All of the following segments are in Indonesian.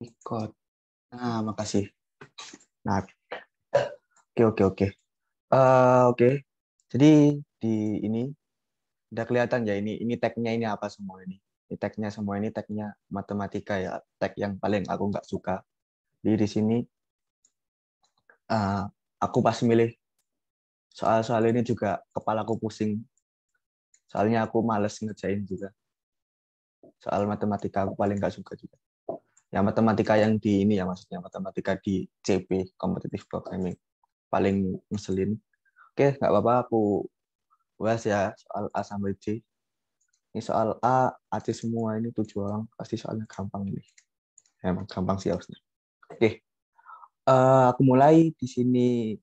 Ikut. Nah, makasih. Nah, oke, oke, oke. Oke. Jadi di ini udah kelihatan ya ini tagnya ini apa semua ini. Ini tagnya semua ini tagnya matematika ya. Tag yang paling aku nggak suka. Jadi di sini eh, aku pas milih soal-soal ini juga kepalaku pusing. Soalnya aku males ngerjain juga. Soal matematika aku paling nggak suka juga. Ya matematika yang di ini ya maksudnya matematika di CP, Competitive Programming. Paling ngeselin. Oke, nggak apa-apa aku bahas ya soal A sampai C. Ini soal A, AC semua ini 7 orang. Pasti soalnya gampang ini. Ya, emang gampang sih harusnya. Oke, aku mulai di sini.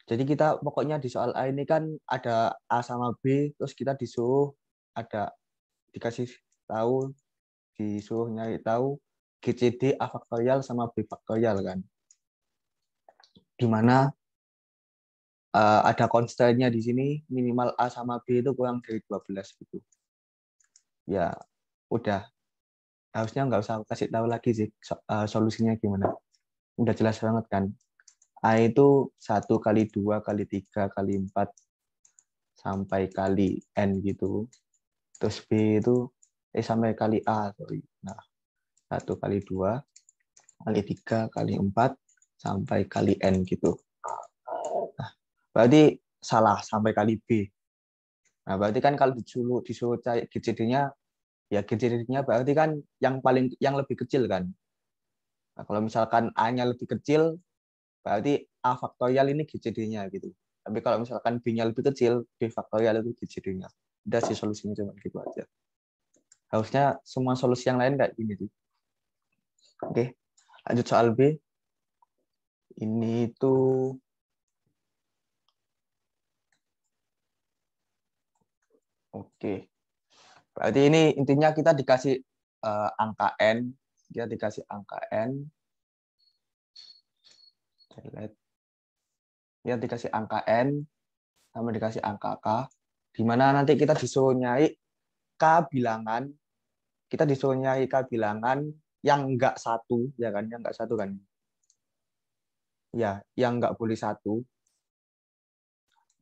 Jadi kita pokoknya di soal A ini kan ada A sama B, terus kita disuruh ada dikasih tahu, disuruh nyari tahu GCD A faktorial sama B faktorial kan. Di mana ada constraint-nya di sini minimal A sama B itu kurang dari 12 gitu. Ya, udah. Harusnya nggak usah aku kasih tahu lagi sih solusinya gimana. Udah jelas banget kan. A itu 1 kali 2 kali 3 kali 4 sampai kali N gitu. Terus B itu sampai kali A, sorry. Nah, 1 kali 2 kali 3 kali 4 sampai kali N gitu. Nah, berarti salah sampai kali B. Nah, berarti kan kalau disuruh cari GCD-nya, ya GCD-nya berarti kan yang lebih kecil kan. Nah, kalau misalkan A-nya lebih kecil, berarti A faktorial ini GCD-nya gitu. Tapi kalau misalkan B-nya lebih kecil, B faktorial itu GCD-nya. Udah sih solusinya cuma gitu aja. Harusnya semua solusi yang lain kayak gini sih. Oke, lanjut soal B. Ini tuh oke. Berarti ini intinya kita dikasih angka N, kita dikasih angka N, kita dikasih angka N, sama dikasih angka K, di mana nanti kita disuruh nyari K bilangan, kita disuruh nyari K bilangan yang enggak satu, ya kan, yang enggak satu kan, ya, yang enggak boleh satu.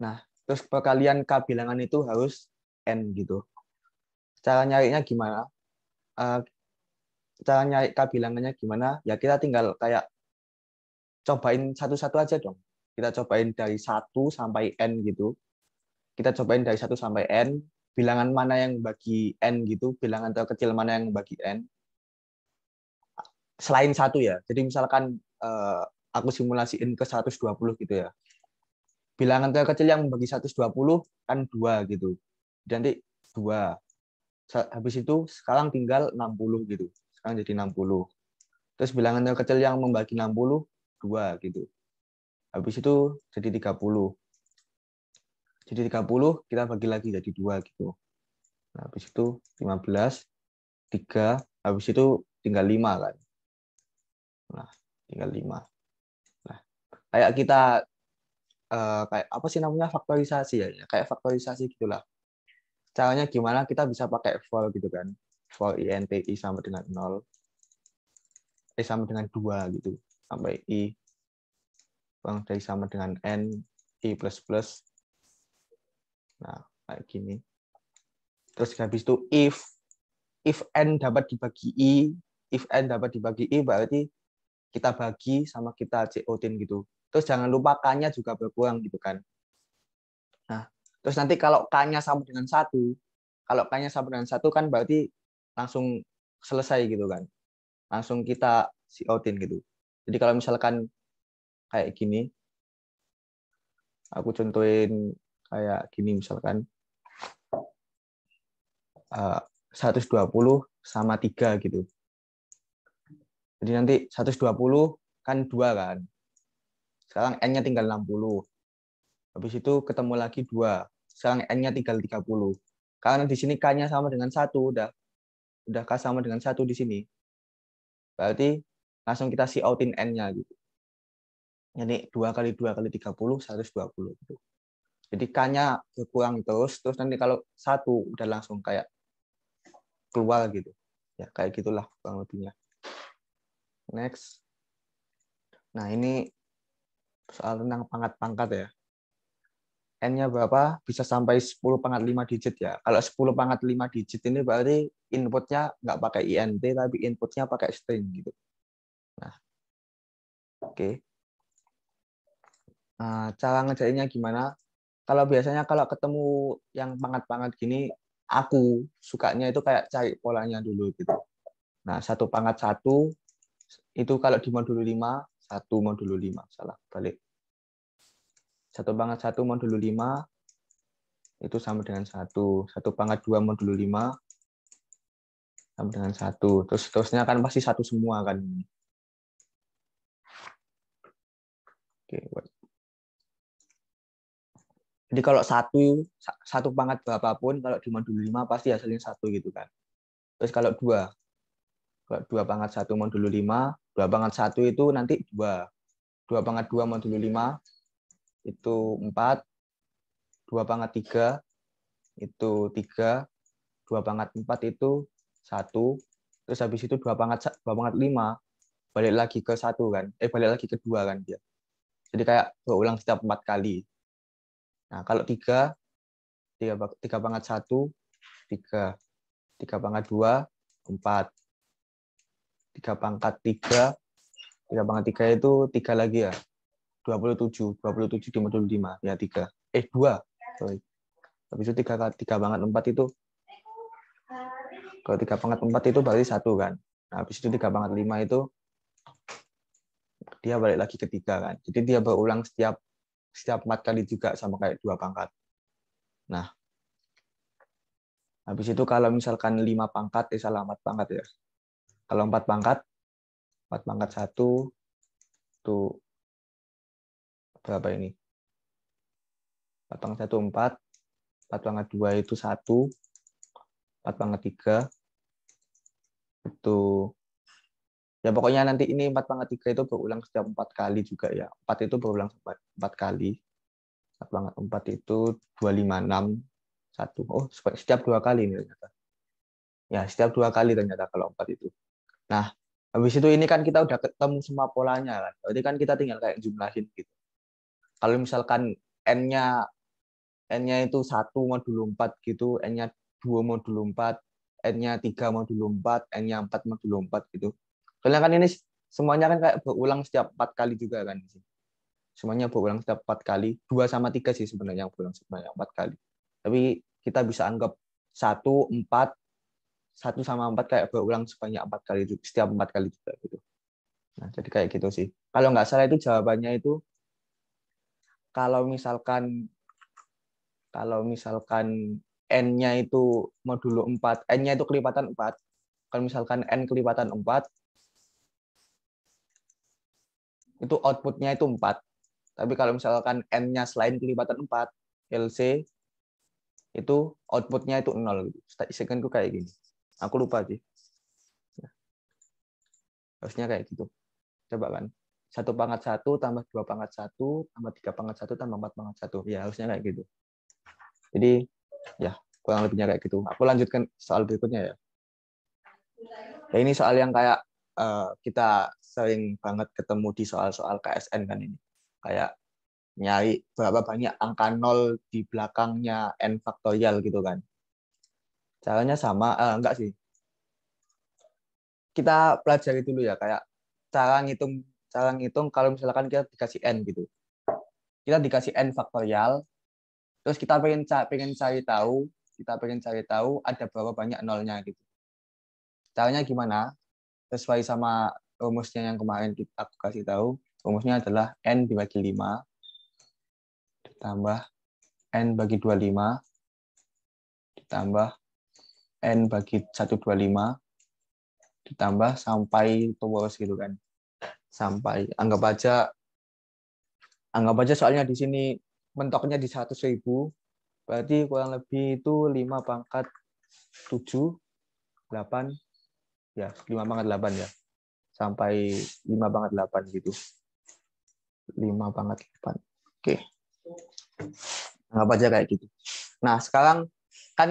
Nah, terus perkalian K bilangan itu harus N gitu. Cara nyarinya gimana? Eh, Cara nyari K bilangannya gimana? Ya kita tinggal kayak cobain satu-satu aja dong. Kita cobain dari 1 sampai N gitu. Kita cobain dari 1 sampai N, bilangan mana yang bagi N gitu, bilangan terkecil mana yang bagi N. Selain satu ya. Jadi misalkan aku simulasiin ke 120 gitu ya. Bilangan terkecil yang bagi 120 kan 2 gitu. Nanti 2. Habis itu sekarang tinggal 60 gitu. Sekarang jadi 60. Terus bilangan terkecil yang membagi 60, 2 gitu. Habis itu jadi 30. Jadi 30 kita bagi lagi jadi 2 gitu. Nah, habis itu 15, 3, habis itu tinggal 5 kan. Nah, tinggal 5. Nah, kayak kita kayak apa sih namanya faktorisasi ya, kayak faktorisasi gitulah. Caranya gimana kita bisa pakai for gitu kan. For INTI sama dengan 0, sama dengan 2 gitu. Sampai I kurang dari sama dengan N, I plus plus. Nah, kayak gini. Terus habis itu if N dapat dibagi I, if N dapat dibagi I berarti kita bagi sama kita COT-in gitu. Terus jangan lupa K-nya juga berkurang gitu kan. Nah, terus nanti kalau K-nya sama dengan 1, kalau K-nya sama dengan 1 kan berarti langsung selesai gitu kan. Langsung kita COT-in gitu. Jadi kalau misalkan kayak gini, aku contohin kayak gini misalkan 120 sama 3 gitu. Jadi nanti 120 kan 2 kan. Sekarang N-nya tinggal 60. Habis itu ketemu lagi 2. Sekarang N-nya tinggal 30. Karena di sini K-nya sama dengan 1, udah K sama dengan 1 di sini. Berarti langsung kita out-in N-nya gitu. Jadi 2 kali 2 kali 30, 120 gitu. Jadi K-nya berkurang terus nanti kalau 1 udah langsung kayak keluar gitu. Ya, kayak gitulah kurang lebihnya. Next. Nah, ini soal tentang pangkat-pangkat ya. N-nya berapa? Bisa sampai 10 pangkat 5 digit ya. Kalau 10 pangkat 5 digit ini berarti inputnya nggak pakai INT, tapi inputnya pakai string gitu. Nah, oke. Nah, cara ngerjainnya gimana? Kalau biasanya kalau ketemu yang pangkat-pangkat gini, aku sukanya itu kayak cari polanya dulu gitu. Nah, satu pangkat satu itu kalau di modulo 5, satu modulo 5, salah, balik. Satu pangkat satu modulo 5 itu sama dengan satu. Satu pangkat 2 modulo 5 sama dengan satu. Terus seterusnya kan pasti satu semua kan. Oke, jadi kalau satu pangkat berapapun, kalau di modulo 5 pasti hasilnya satu gitu kan. Terus kalau dua pangkat satu modulo 5, dua pangkat satu itu nanti dua pangkat 2 modulo 5 itu 4, dua pangkat 3 itu 3, dua pangkat 4 itu 1, terus habis itu dua pangkat 5 balik lagi ke 1 kan, balik lagi ke 2 kan dia. Jadi kayak berulang setiap 4 kali. Nah, kalau 3 pangkat 1, 3, 3 pangkat 2, 4, 3 pangkat 3 itu 3 lagi ya, 27 di modul 5 ya 3. 2. Sorry. Habis itu 3 pangkat 4 itu, kalau 3 pangkat 4 itu berarti 1 kan. Nah, habis itu 3 pangkat 5 itu dia balik lagi ke 3 kan. Jadi dia berulang setiap 4 kali juga sama kayak 2 pangkat. Nah, habis itu kalau misalkan 5 pangkat, salah 4 pangkat ya. Kalau 4 pangkat 1 itu berapa ini? 4 pangkat 1 4, 4 pangkat 2 itu 1, 4 pangkat 3 itu ya pokoknya nanti ini 4 pangkat 3 itu berulang setiap 4 kali juga ya. 4 itu berulang 4 kali. 4 pangkat 4 itu 256 1. Oh, setiap 2 kali ini ternyata. Ya, setiap 2 kali ternyata kalau 4 itu. Nah, habis itu ini kan kita udah ketemu semua polanya kan. Berarti kan kita tinggal kayak jumlahin gitu. Kalau misalkan N-nya itu 1 modulo 4 gitu, N-nya 2 modulo 4, N-nya 3 modulo 4, N-nya 4 modulo 4 gitu. Soalnya kan ini semuanya kan kayak berulang setiap 4 kali juga kan. Semuanya berulang setiap 4 kali. 2 sama 3 sih sebenarnya yang berulang sebanyak 4 kali. Tapi kita bisa anggap 1, 4, 1 sama 4 kayak berulang sebanyak 4 kali, setiap 4 kali juga gitu. Nah, jadi kayak gitu sih. Kalau nggak salah itu jawabannya itu kalau misalkan N-nya itu modulo 4, N-nya itu kelipatan 4. Kalau misalkan N kelipatan 4, itu output-nya itu 4. Tapi kalau misalkan N-nya selain kelipatan 4, LC, itu output-nya itu 0. Statistikku kayak gini. Aku lupa sih. Harusnya kayak gitu. Coba kan. 1 pangkat 1 tambah 2 pangkat 1 tambah 3 pangkat 1 tambah 4 pangkat 1. Ya, harusnya kayak gitu. Jadi, ya, kurang lebihnya kayak gitu. Aku lanjutkan soal berikutnya ya. Ya ini soal yang kayak kita sering banget ketemu di soal-soal KSN kan ini. Kayak nyari berapa banyak angka 0 di belakangnya N faktorial gitu kan. Caranya sama, enggak sih. Kita pelajari dulu ya, kayak cara ngitung kalau misalkan kita dikasih N gitu. Kita dikasih N faktorial, terus kita pengen cari tahu ada berapa banyak nolnya gitu. Caranya gimana? Sesuai sama rumusnya yang kemarin aku kasih tahu. Rumusnya adalah N dibagi 5 ditambah N bagi 25 ditambah N bagi 125 ditambah sampai terus gitu kan. Sampai anggap aja soalnya di sini mentoknya di 100.000, berarti kurang lebih itu 5 pangkat 7, 8, ya 5 pangkat 8 ya. Sampai 5 pangkat 8 gitu. 5 pangkat 8. Oke. Anggap aja kayak gitu. Nah, sekarang kan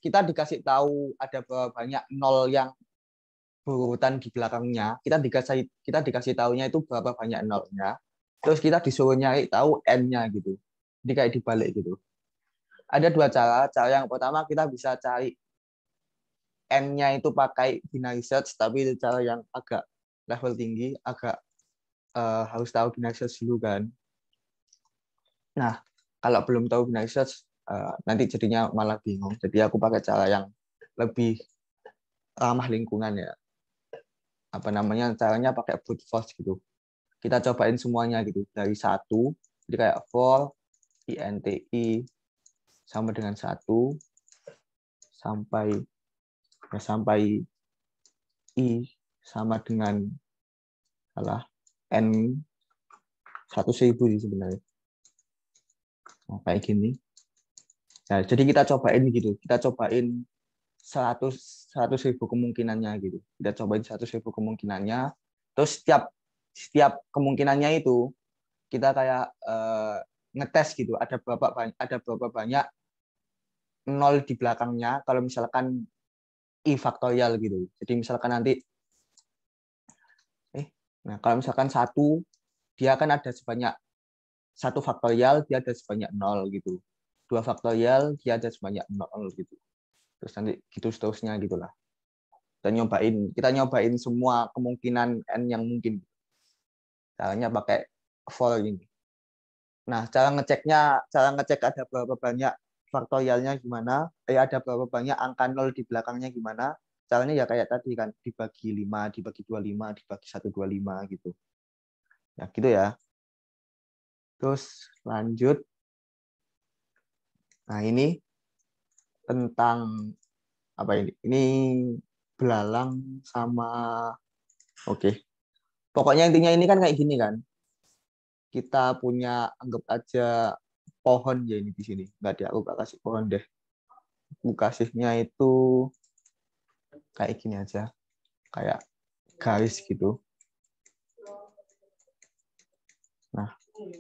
kita dikasih tahu ada berapa banyak nol yang berurutan di belakangnya, kita dikasih tahunya itu berapa banyak nolnya, terus kita disuruh nyari tahu n-nya gitu. Jadi kayak dibalik gitu. Ada dua cara. Cara yang pertama kita bisa cari n-nya itu pakai binary search, tapi itu cara yang agak level tinggi, agak harus tahu binary search dulu kan. Nah, kalau belum tahu binary search, nanti jadinya malah bingung. Jadi aku pakai cara yang lebih ramah lingkungan ya. Apa namanya, caranya pakai brute force gitu. Kita cobain semuanya gitu dari satu, jadi kayak for inti sama dengan satu sampai i sama dengan n 1.000 sih sebenarnya. Nah, kayak gini. Nah, jadi kita cobain gitu. Kita cobain 100.000 kemungkinannya gitu. Kita cobain 100.000 kemungkinannya. Terus setiap kemungkinannya itu kita kayak ngetes gitu. Ada berapa banyak nol di belakangnya kalau misalkan i faktorial gitu. Jadi misalkan nanti nah kalau misalkan satu, dia akan ada sebanyak satu faktorial, dia ada sebanyak nol gitu. Dua faktorial, dia ada sebanyak nol gitu. Terus nanti gitu seterusnya gitulah. Kita nyobain semua kemungkinan n yang mungkin. Caranya pakai for ini. Nah, cara ngecek ada berapa banyak faktorialnya gimana, ada berapa banyak angka nol di belakangnya gimana. Caranya ya kayak tadi kan, dibagi 5, dibagi 25, dibagi 125 gitu. Ya gitu ya. Terus lanjut. Nah, ini tentang apa ini? Ini belalang sama oke. Pokoknya intinya ini kan kayak gini kan. Kita punya anggap aja pohon ya ini di sini. Enggak deh, aku gak kasih pohon deh. Aku kasihnya itu kayak gini aja. Kayak garis gitu. Nah,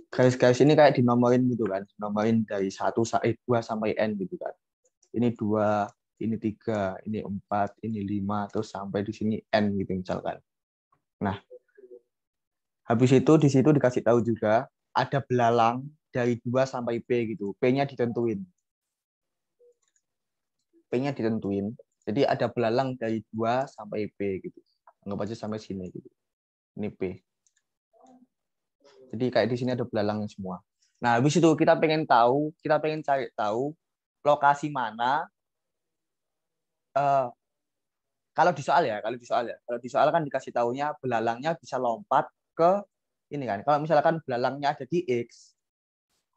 garis-garis ini kayak dinomorin gitu kan. Dinomorin dari 2 sampai n gitu kan. Ini 2, ini 3, ini 4, ini 5, terus sampai di sini n gitu misalkan. Nah, habis itu di situ dikasih tahu juga ada belalang dari 2 sampai P gitu. P-nya ditentuin. P-nya ditentuin. Jadi ada belalang dari 2 sampai P gitu. Anggap aja sampai sini gitu. Ini P. Jadi kayak di sini ada belalangnya semua. Nah, habis itu kita pengen cari tahu lokasi mana kalau di soal kan dikasih tahunya belalangnya bisa lompat ke ini kan. Kalau misalkan belalangnya ada di X,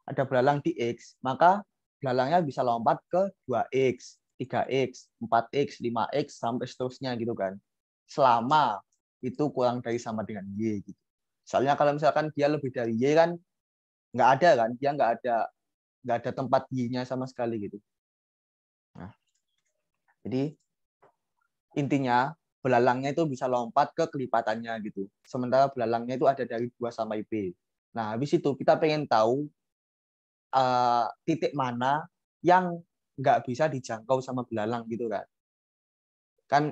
ada belalang di X, maka belalangnya bisa lompat ke 2X, 3X, 4X, 5X, sampai seterusnya gitu kan. Selama itu kurang dari sama dengan Y gitu. Soalnya kalau misalkan dia lebih dari Y kan nggak ada kan, dia nggak ada tempat Y-nya sama sekali gitu. Nah, jadi intinya belalangnya itu bisa lompat ke kelipatannya gitu. Sementara belalangnya itu ada dari 2 sampai P. Nah, habis itu kita pengen tahu titik mana yang nggak bisa dijangkau sama belalang gitu kan. Kan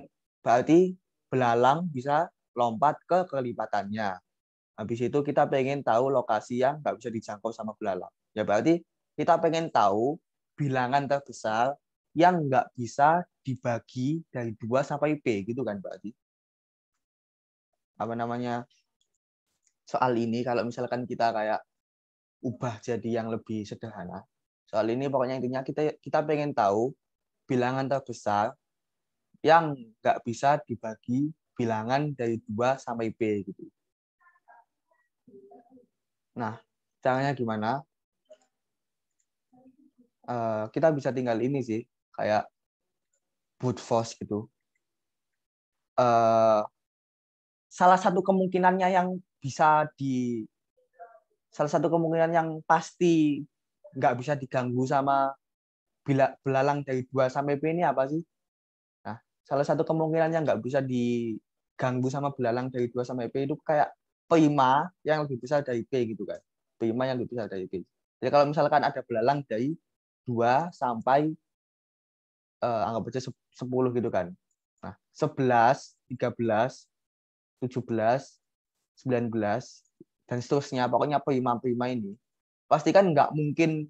berarti belalang bisa lompat ke kelipatannya. Habis itu kita pengen tahu lokasi yang nggak bisa dijangkau sama belalang. Ya berarti kita pengen tahu bilangan terbesar yang nggak bisa dibagi dari 2 sampai P gitu kan berarti. Apa namanya, soal ini kalau misalkan kita kayak ubah jadi yang lebih sederhana. Soal ini pokoknya intinya kita pengen tahu bilangan terbesar yang nggak bisa dibagi bilangan dari 2 sampai P gitu. Nah, caranya gimana? Kita bisa tinggal ini sih, kayak brute force gitu. Salah satu kemungkinannya yang salah satu kemungkinan yang pasti nggak bisa diganggu sama belalang dari 2 sampai P ini apa sih? Nah, salah satu kemungkinan yang nggak bisa diganggu sama belalang dari 2 sampai P itu kayak prima yang lebih besar dari P gitu kan. Prima yang lebih besar dari P. Jadi kalau misalkan ada belalang dari 2 sampai anggap aja 10 gitu kan. Nah, 11, 13, 17, 19, dan seterusnya. Pokoknya prima-prima ini pasti kan nggak mungkin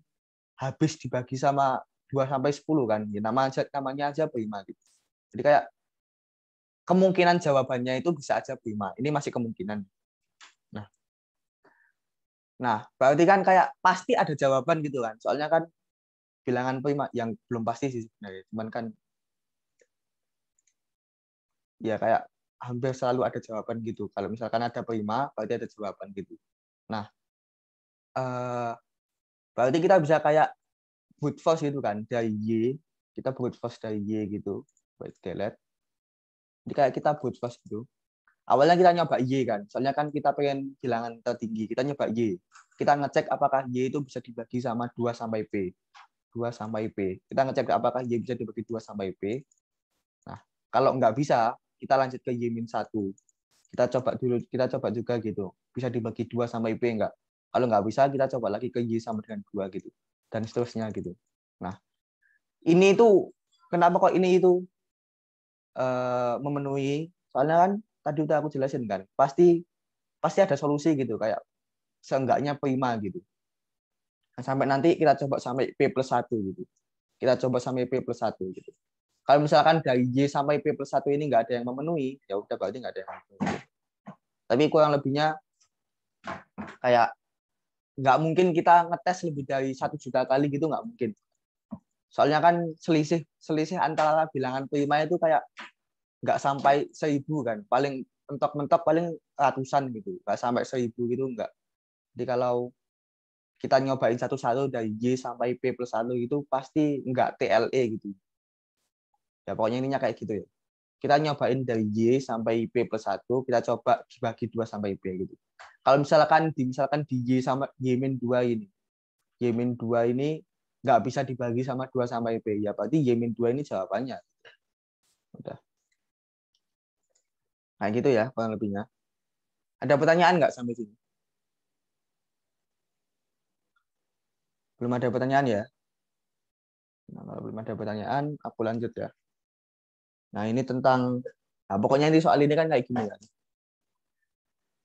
habis dibagi sama 2 sampai 10 kan. Ya, namanya aja prima gitu. Jadi kayak kemungkinan jawabannya itu bisa aja prima. Ini masih kemungkinan. Nah, berarti kan kayak pasti ada jawaban gitu kan. Soalnya kan bilangan prima yang belum pasti sih sebenarnya. Cuman kan ya kayak hampir selalu ada jawaban gitu. Kalau misalkan ada prima, berarti ada jawaban gitu. Nah, berarti kita bisa kayak brute force gitu kan dari Y, kita brute force dari Y gitu. Buat delete. Jadi kayak kita brute force gitu. Awalnya kita nyoba Y kan, soalnya kan kita pengen bilangan tertinggi, kita nyoba Y. Kita ngecek apakah Y itu bisa dibagi sama 2 sampai P. 2 sampai P. Kita ngecek apakah Y bisa dibagi 2 sampai P. Nah, kalau nggak bisa, kita lanjut ke Y-1. Kita coba juga gitu. Bisa dibagi 2 sampai P enggak? Kalau nggak bisa, kita coba lagi ke Y sama dengan 2 gitu. Dan seterusnya gitu. Nah, ini itu kenapa kok ini itu memenuhi? Soalnya kan tadi udah aku jelasin kan, pasti ada solusi gitu, kayak seenggaknya prima gitu. Nah, sampai nanti kita coba sampai P+1 gitu. Kita coba sampai P+1 gitu. Kalau misalkan dari Y sampai P+1 ini nggak ada yang memenuhi, ya udah berarti nggak ada yang memenuhi. Tapi kurang lebihnya kayak nggak mungkin kita ngetes lebih dari 1 juta kali gitu, nggak mungkin. Soalnya kan selisih antara bilangan prima itu kayak nggak sampai 1.000 kan, paling mentok-mentok paling ratusan gitu, nggak sampai 1.000 gitu nggak. Jadi kalau kita nyobain satu-satu dari Y sampai P+1 itu pasti nggak TLE gitu. Ya pokoknya ininya kayak gitu ya. Kita nyobain dari Y sampai P+1, kita coba dibagi 2 sampai P gitu. Kalau misalkan di Y sama Y-2 ini, Y-2 ini nggak bisa dibagi sama 2 sampai P, ya berarti Y-2 ini jawabannya. Udah. Nah gitu ya kurang lebihnya. Ada pertanyaan nggak sampai sini? Belum ada pertanyaan ya? Nah, kalau belum ada pertanyaan, aku lanjut ya. Nah ini tentang, nah pokoknya ini soal ini kan kayak gini kan.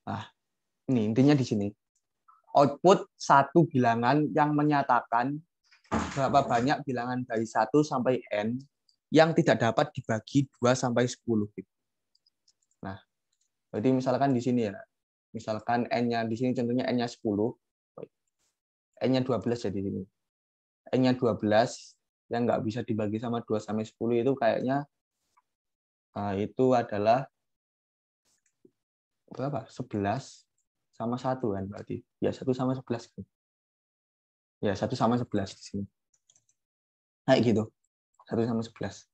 Nah ini intinya di sini. Output satu bilangan yang menyatakan berapa banyak bilangan dari 1 sampai N yang tidak dapat dibagi 2 sampai 10. Nah, jadi misalkan di sini ya. Misalkan N-nya di sini contohnya N-nya 10, N-nya 12 ya di sini. N-nya 12 yang nggak bisa dibagi sama 2 sampai 10 itu kayaknya itu adalah berapa? 11 sama 1 kan berarti. Ya 1 sama 11. Ya 1 sama 11 di sini. Kayak gitu. 1 sama 11.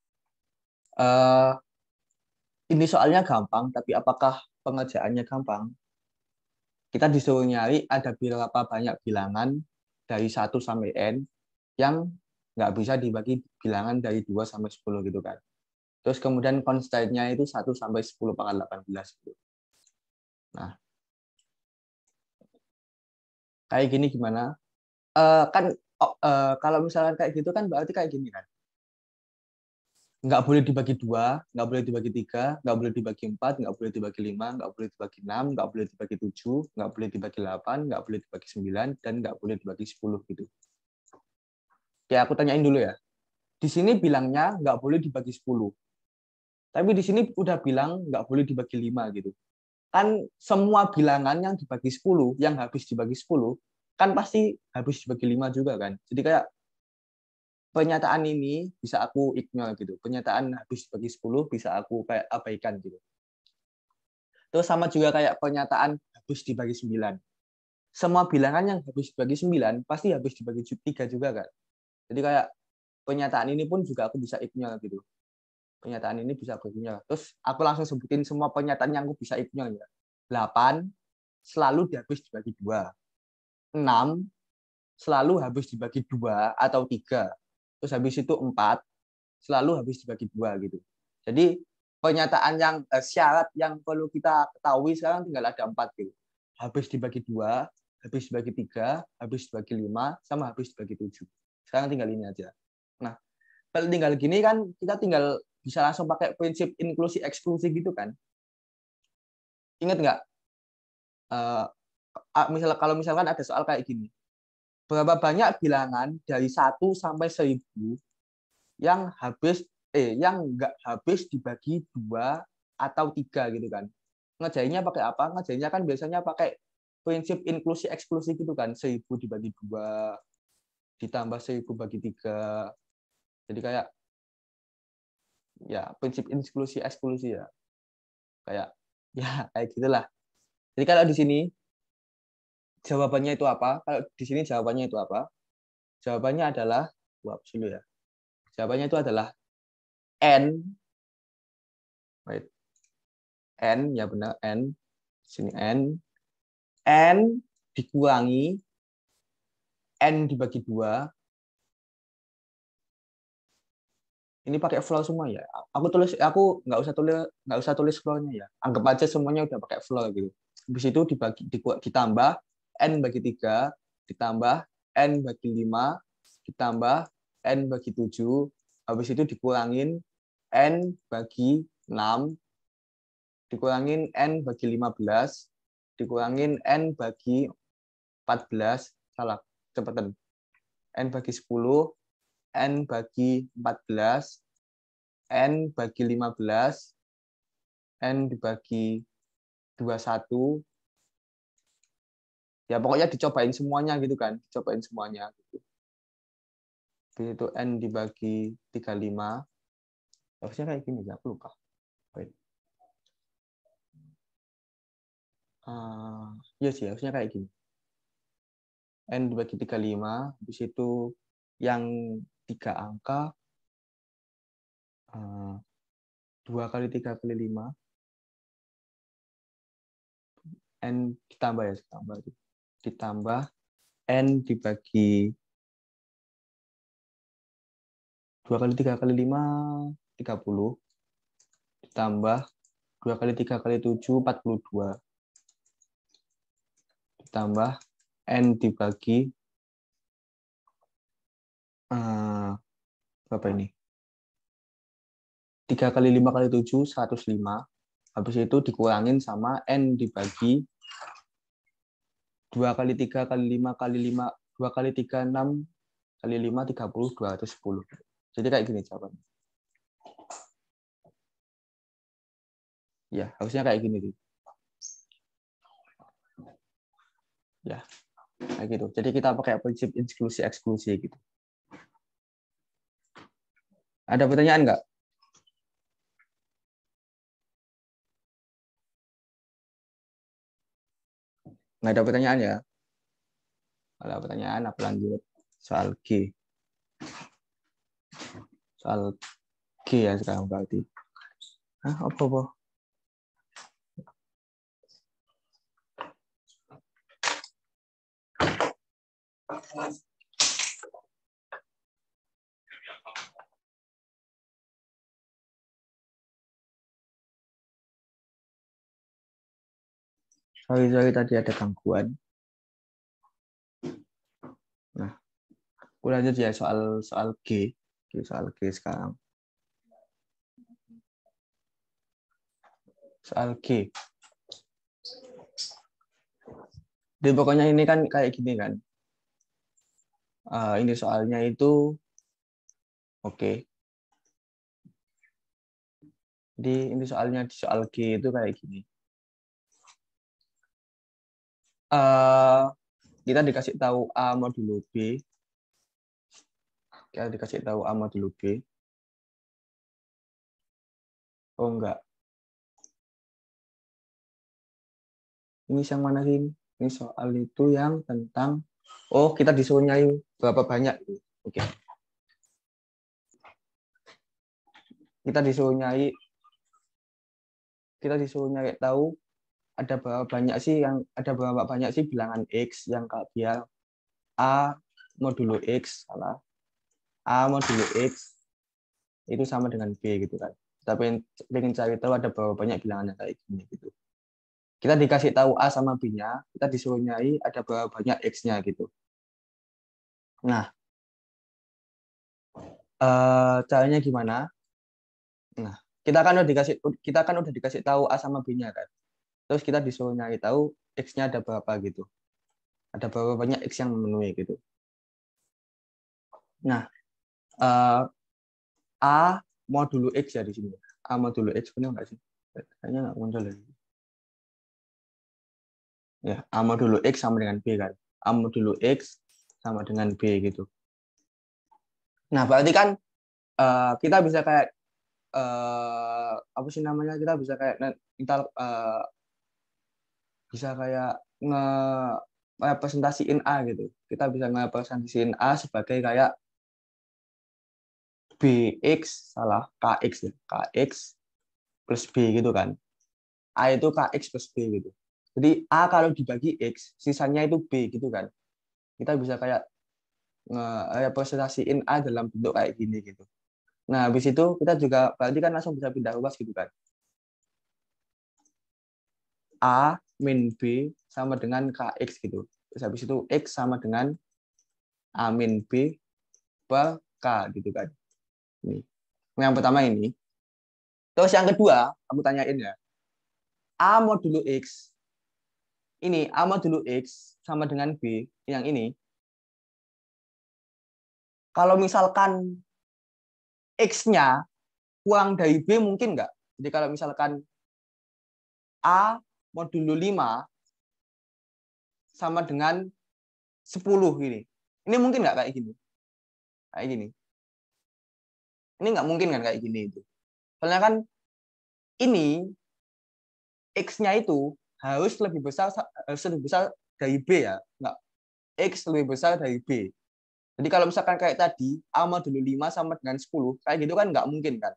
Ini soalnya gampang, tapi apakah pengerjaannya gampang? Kita disuruh nyari ada berapa banyak bilangan dari 1 sampai N yang nggak bisa dibagi bilangan dari 2 sampai 10 gitu kan. Terus kemudian constraint-nya itu 1 sampai 10 pangkat 18 gitu. Nah, kayak gini gimana? Kan kalau misalkan kayak gitu kan berarti kayak gini kan. Nggak boleh dibagi 2, nggak boleh dibagi 3, nggak boleh dibagi 4, nggak boleh dibagi 5, nggak boleh dibagi 6, nggak boleh dibagi 7, nggak boleh dibagi 8, nggak boleh dibagi 9, dan nggak boleh dibagi 10 gitu. Oke, aku tanyain dulu ya. Di sini bilangnya nggak boleh dibagi 10. Tapi di sini udah bilang nggak boleh dibagi 5 gitu. Kan semua bilangan yang dibagi 10, yang habis dibagi 10, kan pasti habis dibagi 5 juga kan. Jadi kayak pernyataan ini bisa aku ignore gitu. Pernyataan habis dibagi 10 bisa aku kayak abaikan gitu. Terus sama juga kayak pernyataan habis dibagi 9. Semua bilangan yang habis dibagi 9 pasti habis dibagi 3 juga kan. Jadi kayak pernyataan ini pun juga aku bisa ignore gitu. Pernyataan ini bisa aku ignore. Terus aku langsung sebutin semua pernyataan yang aku bisa ignore ya. 8 selalu habis dibagi 2. 6 selalu habis dibagi 2 atau 3. Terus habis itu 4 selalu habis dibagi 2 gitu. Jadi pernyataan yang syarat yang perlu kita ketahui sekarang tinggal ada 4 gitu. Habis dibagi 2, habis dibagi 3, habis dibagi 5, sama habis dibagi 7. Sekarang tinggal ini aja. Nah, kalau tinggal gini kan kita tinggal bisa langsung pakai prinsip inklusi eksklusi gitu kan. Ingat nggak? Kalau misalkan ada soal kayak gini, berapa banyak bilangan dari 1 sampai 1000 yang nggak habis dibagi 2 atau 3 gitu kan. Ngerjainnya pakai apa? Ngerjainnya kan biasanya pakai prinsip inklusi eksklusi gitu kan. 1000 dibagi 2 ditambah 1000 bagi 3. Jadi kayak ya prinsip inklusi eksklusi ya. Kayak ya kayak gitulah. Jadi kalau di sini jawabannya itu apa? Kalau di sini jawabannya itu apa? Jawabannya adalah dulu ya. Jawabannya itu adalah n. Wait. N ya benar n. Sini n dikurangi n dibagi 2. Ini pakai floor semua ya. Aku nggak usah tulis floornya ya. Anggap aja semuanya udah pakai floor gitu. Habis itu ditambah n bagi 3, ditambah n bagi 5, ditambah n bagi 7, habis itu dikurangin n bagi 6, dikurangin n bagi 15, dikurangin n bagi 14, salah, cepetan. N bagi 10, N bagi 14, N bagi 15, N dibagi 21. Ya pokoknya dicobain semuanya gitu kan. Dicobain semuanya. Gitu. Itu N dibagi 35. Harusnya kayak gini ya, aku lupa. Iya sih, harusnya kayak gini. N dibagi 35, habis itu yang 3 angka, 2 kali 3 kali 5, N ditambah ya, ditambah N dibagi 2 kali 3 kali 5, 30, ditambah 2 kali 3 kali 7, 42, ditambah N dibagi berapa ini? 3 kali 5 kali 7, 105. Habis itu dikurangin sama N dibagi 2 kali 3 kali 5 kali 5, 2 kali 3, 6 kali 5, 30, 210. Jadi kayak gini jawabannya. Ya, harusnya kayak gini. Ya, kayak gitu. Jadi kita pakai prinsip inklusi eksklusi gitu. Ada pertanyaan nggak? Nggak ada pertanyaan ya? Ada pertanyaan, apa lanjut? Soal G. Soal G ya sekarang berarti. Apa? Sorry tadi ada gangguan. Nah, aku lanjut ya soal G. Soal G sekarang. Soal G. Jadi pokoknya ini kan kayak gini kan. Ini soalnya itu oke. Jadi ini soalnya di soal G itu kayak gini. Kita dikasih tahu A modulo B. Kita dikasih tahu A modulo B. Oh enggak. Ini yang mana sih? Ini soal itu yang tentang kita disuruh nyari berapa banyak. Oke. Kita disuruh tahu ada berapa banyak sih bilangan X yang biar A modulo X, salah. A modulo X itu sama dengan B gitu kan. Kita pengen cari tahu ada berapa banyak bilangan yang kayak gini gitu. Kita dikasih tahu A sama B-nya, kita disuruh nyari ada berapa banyak X-nya gitu. Nah, caranya gimana? Nah, kita kan udah dikasih tahu A sama B-nya kan. Terus kita disuruh nyari tahu X-nya ada berapa gitu. Ada berapa banyak X yang memenuhi gitu. Nah, eh, A modulo X ya di sini. A modulo X benar nggak sih? Kayaknya nggak muncul lagi. Ya, A modulo X sama dengan B kan. A modulo X sama dengan B gitu. Nah, berarti kan kita bisa kayak apa sih namanya? Kita bisa kayak bisa kayak nge-representasiin A gitu. Kita bisa nge-representasiin A sebagai kayak BX, salah, KX ya. KX plus B gitu kan. A itu KX plus B gitu. Jadi A kalau dibagi X, sisanya itu B gitu kan. Kita bisa kayak nge-representasiin A dalam bentuk kayak gini gitu. Nah, habis itu kita juga berarti kan langsung bisa pindah ruas gitu kan. A min B sama dengan KX gitu. Terus habis itu X sama dengan A min B per K gitu kan. Ini. Yang pertama ini. Terus yang kedua, aku tanyain ya. A modulo X. Ini A modulo X sama dengan B. Yang ini. Kalau misalkan X-nya kurang dari B mungkin nggak? Jadi kalau misalkan A modulo 5 sama dengan 10 gini. Ini mungkin nggak kayak gini? Kayak gini. Ini nggak mungkin kan kayak gini itu. Soalnya kan ini X-nya itu harus lebih besar dari B ya. Nggak, X lebih besar dari B. Jadi kalau misalkan kayak tadi, A modulo 5 sama dengan 10, kayak gitu kan nggak mungkin kan.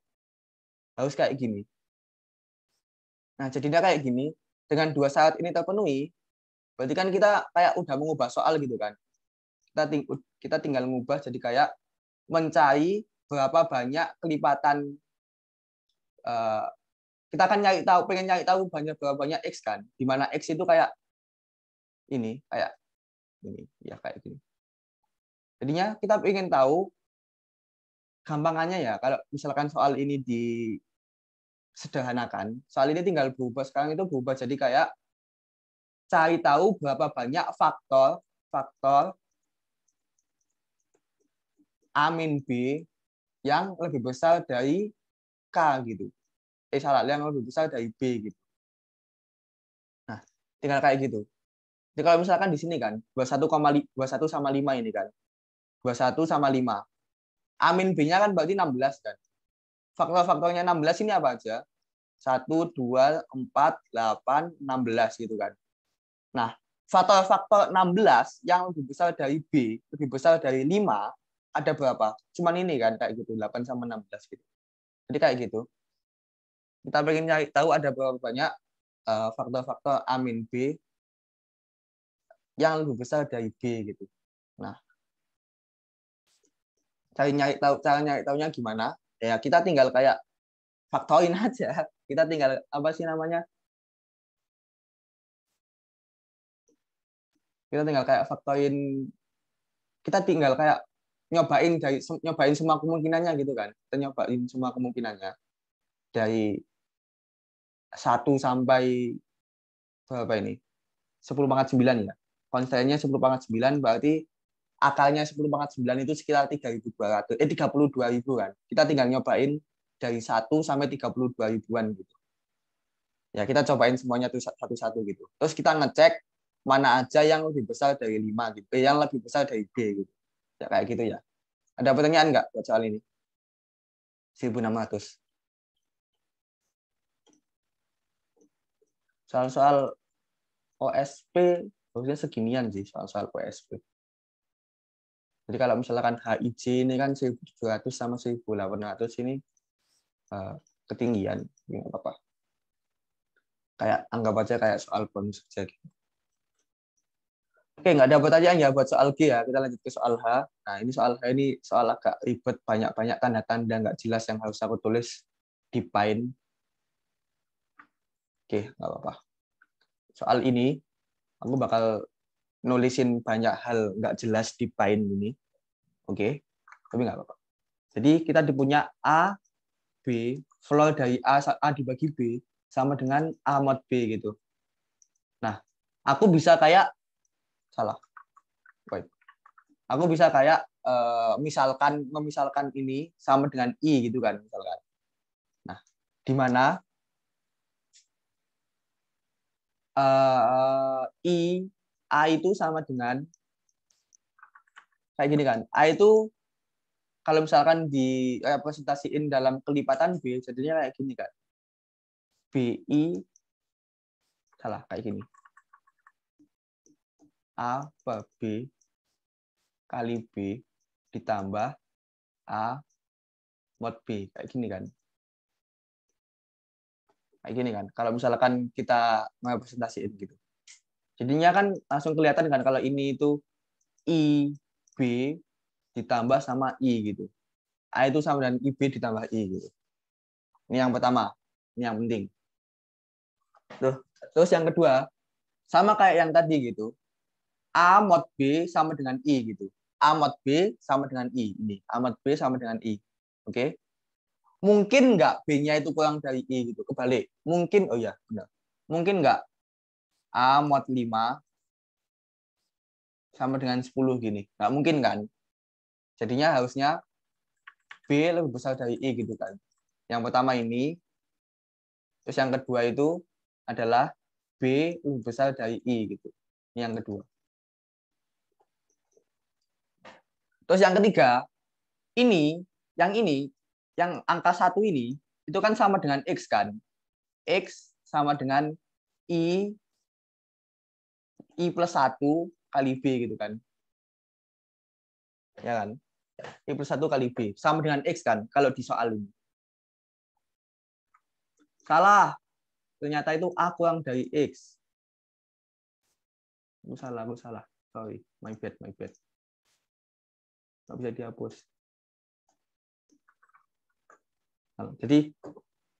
Harus kayak gini. Nah, jadinya kayak gini, dengan dua syarat ini terpenuhi, berarti kan kita kayak udah mengubah soal gitu kan. Kita tinggal mengubah jadi kayak mencari berapa banyak kelipatan uh, kita akan pengen nyari tahu berapa banyak X kan, di mana X itu kayak kayak ini, ya kayak gini. Jadinya kita ingin tahu gampangannya ya, kalau misalkan soal ini disederhanakan, soal ini tinggal berubah sekarang itu berubah jadi kayak cari tahu berapa banyak faktor faktor A min B yang lebih besar dari K gitu. Salah, yang lebih besar dari B gitu. Nah, tinggal kayak gitu. Jadi kalau misalkan di sini kan 21 sama 5 ini kan. 21 sama 5. A min B-nya kan berarti 16 kan. Faktor-faktornya 16 ini apa aja? 1, 2, 4, 8, 16 gitu kan. Nah, faktor-faktor 16 yang lebih besar dari B, lebih besar dari 5, ada berapa? Cuman ini kan kayak gitu, 8 sama 16 gitu. Jadi kayak gitu. Kita pengen nyari tahu ada berapa banyak faktor-faktor A min B yang lebih besar dari B gitu. Nah, cara nyari tahunya gimana? Ya kita tinggal kayak faktorin aja. Kita tinggal apa sih namanya? Kita tinggal kayak faktorin. Kita tinggal kayak nyobain semua kemungkinannya gitu kan. Kita nyobain semua kemungkinannya dari 1 sampai berapa ini? 10 pangkat 9 ya. Konstannya 10 pangkat 9 berarti akalnya 10 pangkat 9 itu sekitar 32.000 kan. Kita tinggal nyobain dari 1 sampai 32 ribuan gitu. Ya kita cobain semuanya tuh satu-satu gitu. Terus kita ngecek mana aja yang lebih besar dari 5 gitu. Yang lebih besar dari B gitu. Ya kayak gitu ya. Ada pertanyaan nggak buat soal ini? 1.600. Soal-soal OSP harusnya seginian sih soal-soal OSP. Jadi kalau misalkan HIJ ini kan 1.700 sama 1.800 ini ketinggian, nggak apa-apa. Kayak anggap aja kayak soal bonus saja. Gitu. Oke, nggak ada pertanyaan ya buat soal G ya. Kita lanjut ke soal H. Nah, ini soal H ini soal agak ribet, banyak-banyak tanda-tanda nggak jelas yang harus aku tulis di Paint. Oke, nggak apa-apa. Soal ini, aku bakal nulisin banyak hal nggak jelas di Paint ini. Oke, tapi nggak apa-apa. Jadi kita punya A, B, floor dari A dibagi B sama dengan A mod B gitu. Nah, aku bisa kayak salah. Baik. Aku bisa kayak memisalkan ini sama dengan I gitu kan misalkan. Nah, di mana A itu sama dengan kayak gini kan. A itu kalau misalkan direpresentasiin dalam kelipatan B, jadinya kayak gini kan. BI salah kayak gini. A per B kali B ditambah A mod B kayak gini kan. Kayak gini kan. Kalau misalkan kita merepresentasiin gitu. Jadinya kan langsung kelihatan kan kalau ini itu I B ditambah sama I gitu. A itu sama dengan IB ditambah I gitu. Ini yang pertama. Ini yang penting. Terus yang kedua, sama kayak yang tadi gitu. A mod B sama dengan I gitu. A mod B sama dengan I. Ini A mod B sama dengan I. Oke. Mungkin nggak B-nya itu kurang dari I gitu. Kebalik. Mungkin, oh ya benar. Mungkin nggak A mod 5 sama dengan 10 gini. Nggak mungkin kan? Jadinya harusnya B lebih besar dari I gitu kan. Yang pertama ini. Terus yang kedua itu adalah B lebih besar dari I gitu. Ini yang kedua. Terus yang ketiga, ini, yang angka 1 ini, itu kan sama dengan X kan. X sama dengan I plus 1 kali B gitu kan. Ya kan? I plus 1 kali B. Sama dengan X kan, kalau di soal ini. Salah. Ternyata itu A kurang dari X. Aku salah. Sorry, my bad. Nggak bisa dihapus. Jadi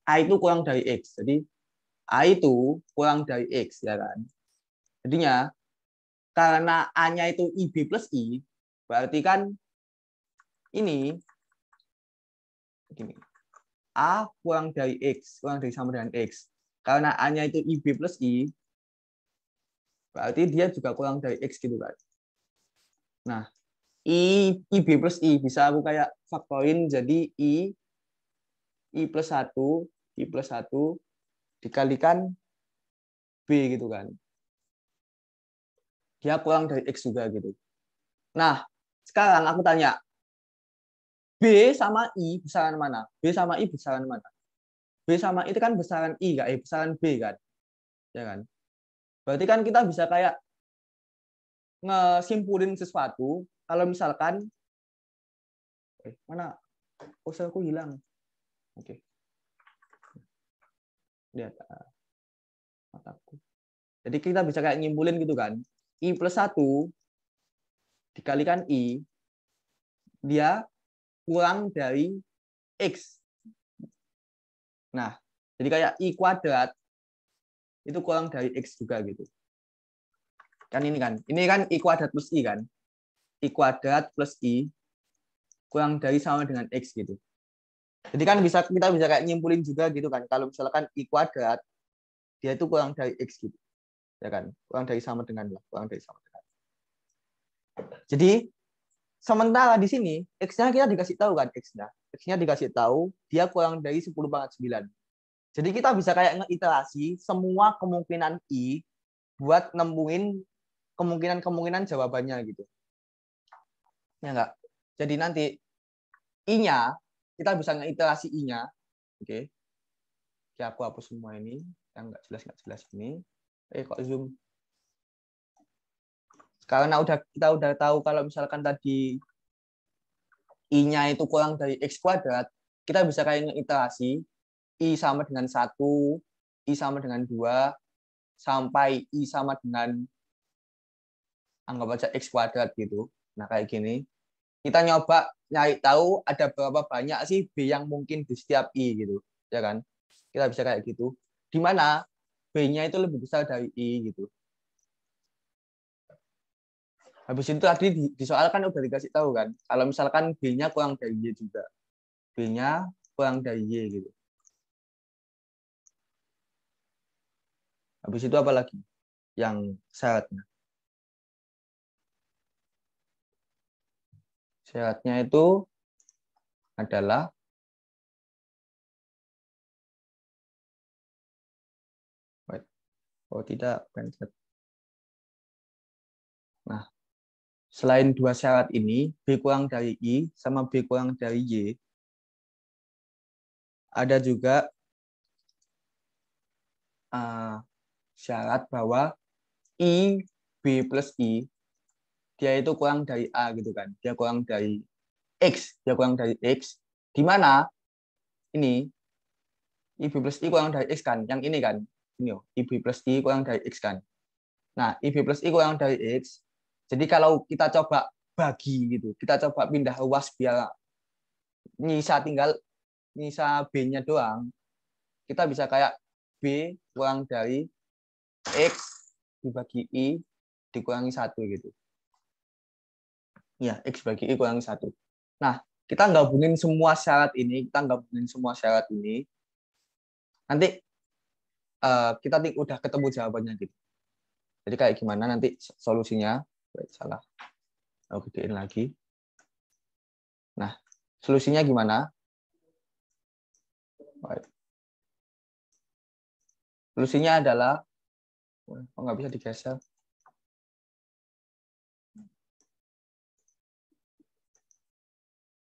A itu kurang dari X. Jadi A itu kurang dari X, ya kan? Jadinya karena A-nya itu IB plus I, berarti kan ini A kurang dari X, kurang dari sama dengan X. Karena A-nya itu IB plus I, berarti dia juga kurang dari X gitu kan. Nah, IB plus I bisa aku kayak faktorin jadi I plus 1 dikalikan B gitu kan. Dia kurang dari X juga gitu. Nah, sekarang aku tanya, B sama I besaran mana? B sama I besaran mana? B sama I itu kan besaran I, kan? Besaran B kan? Ya kan? Berarti kan kita bisa kayak ngesimpulin sesuatu kalau misalkan mana kursorku hilang. Oke. Lihat mataku. Jadi kita bisa kayak nyimpulin gitu kan. I plus 1 dikalikan I dia kurang dari X. Nah, jadi kayak I kuadrat itu kurang dari X juga gitu. Kan ini kan I kuadrat plus I kan. I kuadrat plus I kurang dari sama dengan X gitu. Jadi kan kita bisa kayak nyimpulin juga gitu kan. Kalau misalkan I kuadrat dia itu kurang dari X gitu. Ya kan? Kurang dari sama dengan. Jadi sementara di sini X-nya kita dikasih tahu kan X-nya dikasih tahu dia kurang dari 10/9. Jadi kita bisa kayak ngeiterasi semua kemungkinan I buat nemuin kemungkinan jawabannya gitu. Ya enggak? Jadi nanti I-nya kita bisa ngeiterasi I-nya. Oke. Ya aku hapus semua ini yang enggak jelas ini. Kok zoom? Karena kita udah tahu kalau misalkan tadi I-nya itu kurang dari X kuadrat, kita bisa kayak ngeiterasi I sama dengan 1, I sama dengan 2, sampai I sama dengan anggap aja X kuadrat gitu. Nah, kayak gini. Kita nyoba nyari tahu ada berapa banyak sih B yang mungkin di setiap I gitu. Ya kan? Kita bisa kayak gitu. Di mana B-nya itu lebih besar dari I gitu. Habis itu tadi di soal kan udah dikasih tahu kan, kalau misalkan B-nya kurang dari Y juga. B-nya kurang dari Y gitu. Habis itu apa lagi yang syaratnya? Syaratnya itu adalah tidak pencet. Nah, selain dua syarat ini, B kurang dari I sama B kurang dari Y, ada juga syarat bahwa I, B plus I, dia itu kurang dari A gitu kan. Dia kurang dari X. Dia kurang dari X. Di mana ini, I, B plus I kurang dari X kan. Yang ini kan. Ini I, B plus I kurang dari X kan. Nah, I, B plus I kurang dari X. Jadi kalau kita coba bagi gitu, kita coba pindah ruas biar nyisa B-nya doang, kita bisa kayak B kurang dari X dibagi I dikurangi 1 gitu. Ya, X bagi I kurangi 1. Nah, kita gabungin semua syarat ini, nanti kita udah ketemu jawabannya gitu. Jadi kayak gimana nanti solusinya? Salah. Aku gedein lagi. Nah, solusinya gimana? Solusinya adalah, kok nggak bisa digeser?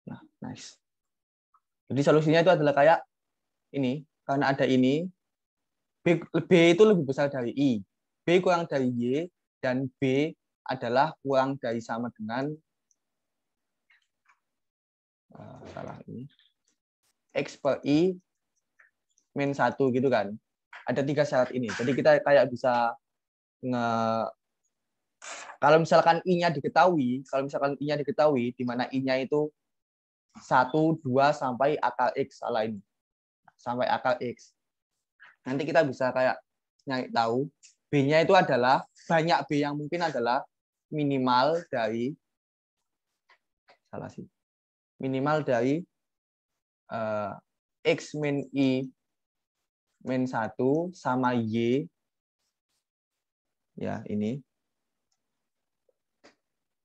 Nah, nice. Jadi solusinya itu adalah kayak ini, karena ada ini, B itu lebih besar dari I, B kurang dari Y, dan B adalah kurang dari sama dengan salah ini X per I min 1 gitu kan. Ada 3 syarat ini. Jadi kita kayak bisa kalau misalkan I-nya diketahui, di mana I-nya itu 1, 2 sampai akar X, salah ini. Sampai akar X. Nanti kita bisa kayak nyari tahu B-nya itu adalah banyak B yang mungkin adalah minimal dari X min I min 1 sama Y ya ini.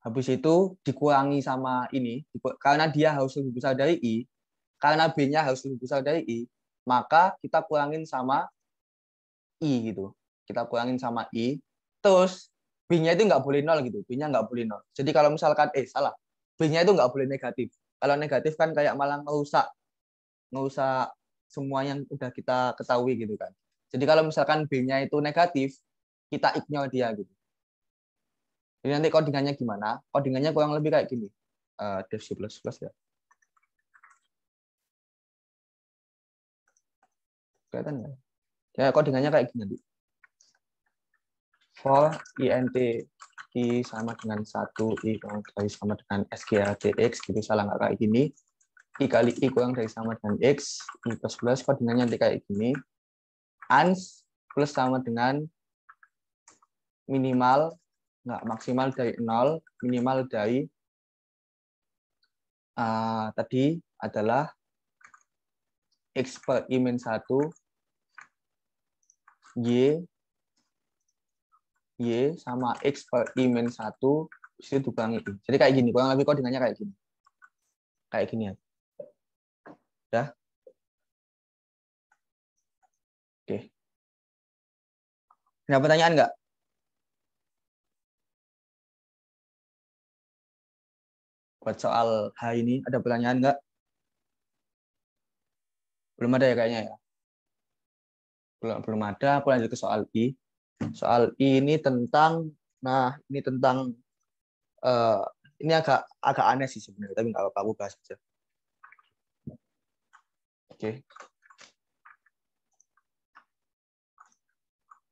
Habis itu dikurangi sama ini, karena dia harus lebih besar dari I, karena B-nya harus lebih besar dari I, maka kita kurangin sama I gitu. Kita kurangin sama I, terus B-nya itu nggak boleh 0 gitu. B-nya nggak boleh 0. Jadi kalau misalkan, salah, B-nya itu nggak boleh negatif. Kalau negatif kan kayak malah ngerusak semua yang udah kita ketahui gitu kan. Jadi kalau misalkan B-nya itu negatif, kita ignore dia gitu. Jadi nanti codingannya gimana? Codingannya kurang lebih kayak gini. Dev C++ ya. Kelihatan nggak? Ya, codingannya kayak gini nanti. For int I sama dengan 1, I kurang dari sama dengan SGRTX, gitu salah nggak kayak gini. I kali I kurang dari sama dengan X, I plus codingannya nanti kayak gini. Ans plus sama dengan minimal, nggak maksimal dari 0, minimal dari tadi adalah X per I min 1, Y sama X per I min 1, itu dikurangi I. Jadi kayak gini, kurang lebih codingannya kayak gini. Kayak gini ya. Ya. Oke. Ada pertanyaan nggak? Buat soal H ini, ada pertanyaan nggak? Belum ada ya kayaknya ya? Belum ada, aku lanjut ke soal I. Soal I ini tentang, ini agak aneh sih sebenarnya, tapi nggak apa-apa, aku bahas aja. Oke.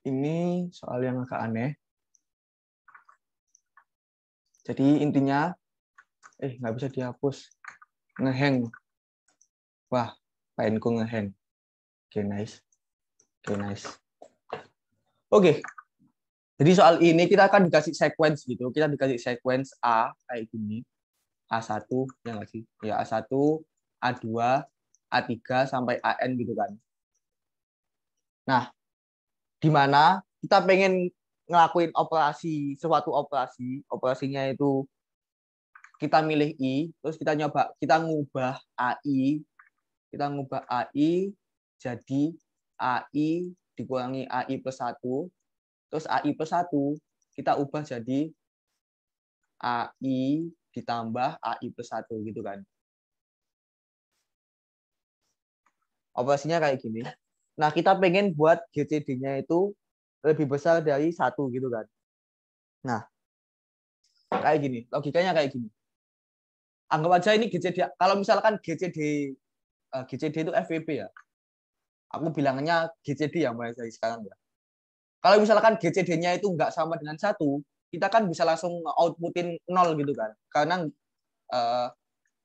Ini soal yang agak aneh. Jadi intinya, nggak bisa dihapus. Ngehang. Wah, pengenku ngehang. Oke, nice. Oke. Jadi soal ini kita akan dikasih sequence gitu. Kita dikasih sequence A kayak gini. A1, ya nggak sih? Ya, A1, A2, A3, sampai AN gitu kan. Nah, di mana kita pengen ngelakuin suatu operasinya itu kita milih I, terus kita ngubah AI jadi AI dikurangi AI plus 1, terus AI plus 1 kita ubah jadi AI ditambah AI plus 1 gitu kan. Operasinya kayak gini. Nah, kita pengen buat GCD-nya itu lebih besar dari 1 gitu kan. Nah, kayak gini. Logikanya kayak gini. Anggap aja ini GCD. Kalau misalkan GCD itu FVP ya. Aku bilangnya GCD ya mulai dari sekarang ya. Kalau misalkan GCD-nya itu nggak sama dengan 1, kita kan bisa langsung outputin 0 gitu kan. Karena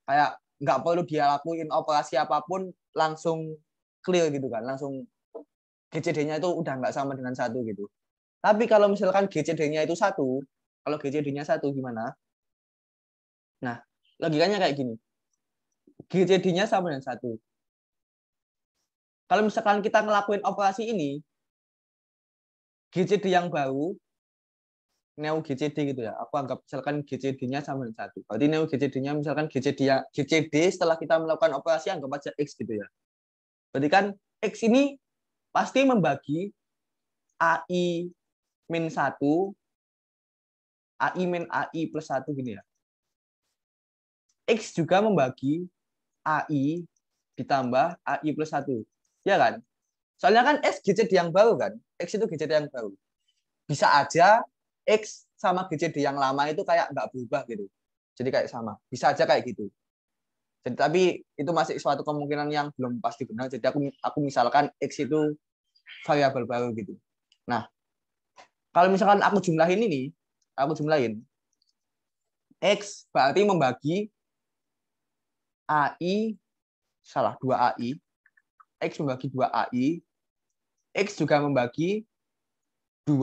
kayak nggak perlu dia lakuin operasi apapun, langsung clear gitu kan. Langsung GCD-nya itu udah nggak sama dengan 1 gitu. Tapi kalau misalkan GCD-nya itu 1, kalau GCD-nya 1 gimana? Nah, logikanya kayak gini. GCD-nya sama dengan 1. Kalau misalkan kita ngelakuin operasi ini, GCD yang baru, neo GCD gitu ya. Aku anggap misalkan GCD-nya sama dengan 1. Berarti neo GCD-nya misalkan GCD setelah kita melakukan operasi anggap aja X gitu ya. Berarti kan X ini pasti membagi AI min 1, AI min AI plus 1 gini ya. X juga membagi AI ditambah AI plus 1. Ya kan? Soalnya kan X GCD yang baru kan? X itu GCD yang baru. Bisa aja X sama GCD yang lama itu kayak nggak berubah gitu. Jadi kayak sama. Bisa aja kayak gitu. Jadi, tapi itu masih suatu kemungkinan yang belum pasti benar. Jadi aku misalkan X itu variabel baru gitu. Nah, kalau misalkan aku jumlahin X berarti membagi AI, 2 AI. X membagi 2 AI. X juga membagi 2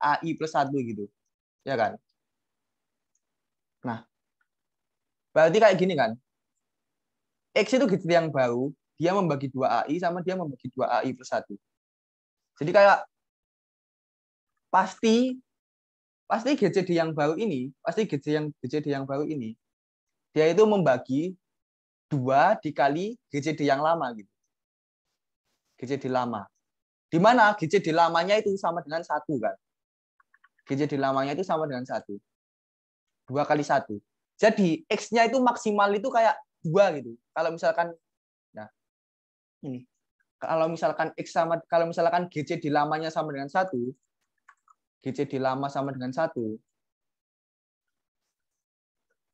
AI plus 1 gitu. Ya kan? Nah, berarti kayak gini kan. X itu gitu yang baru, dia membagi 2 AI sama dia membagi 2 AI plus 1. Jadi kayak pasti GCD yang baru ini, dia itu membagi 2 dikali GCD yang lama gitu. GCD lama. Di mana GCD lamanya itu sama dengan 1 kan. GCD lamanya itu sama dengan 1. 2 kali 1. Jadi X-nya itu maksimal itu kayak 2 gitu. Kalau misalkan nah ini. Kalau misalkan GCD lamanya sama dengan 1, GCD lama sama dengan 1,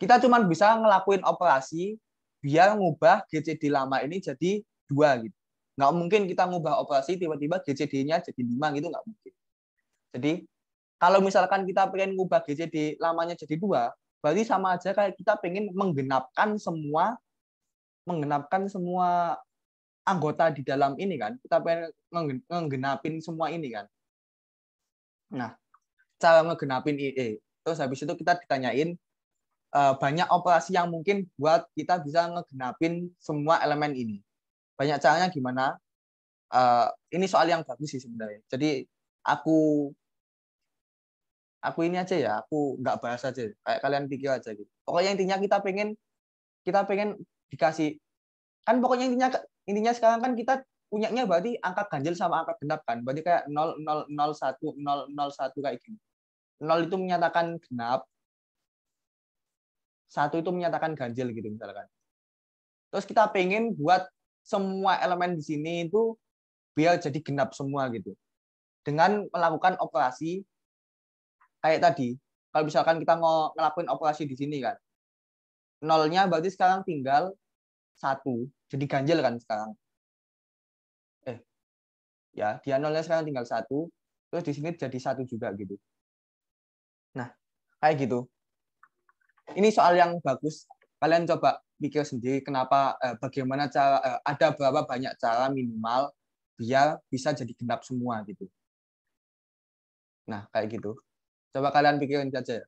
kita cuma bisa ngelakuin operasi biar ngubah GCD lama ini jadi 2 gitu. Nggak mungkin kita ngubah operasi tiba-tiba GCD-nya jadi 5 gitu, nggak mungkin. Jadi kalau misalkan kita pengen ngubah GCD lamanya jadi 2, berarti sama aja kayak kita pengen menggenapkan semua anggota di dalam ini kan. Kita pengen menggenapin semua ini kan. Nah, cara ngegenapin terus habis itu kita ditanyain banyak operasi yang mungkin buat kita bisa ngegenapin semua elemen ini. Banyak caranya gimana? Ini soal yang bagus sih sebenarnya. Jadi aku ini aja ya, aku nggak bahas aja. Kayak kalian pikir aja gitu. Pokoknya intinya kita pengen dikasih kan pokoknya intinya sekarang kan kita punyanya berarti angka ganjil sama angka genap kan. Berarti kayak 0 0 0 1 0 0 1 kayak gini. 0 itu menyatakan genap, 1 itu menyatakan ganjil gitu misalkan. Terus kita pengen buat semua elemen di sini itu biar jadi genap semua gitu. Dengan melakukan operasi kayak tadi. Kalau misalkan kita mau ngelakuin operasi di sini kan. Nolnya berarti sekarang tinggal 1. Jadi ganjil kan sekarang. Ya, dia nolnya sekarang tinggal 1. Terus di sini jadi 1 juga gitu. Nah, kayak gitu. Ini soal yang bagus. Kalian coba pikir sendiri bagaimana cara ada berapa banyak cara minimal biar bisa jadi genap semua gitu. Nah, kayak gitu. Coba kalian pikirin aja.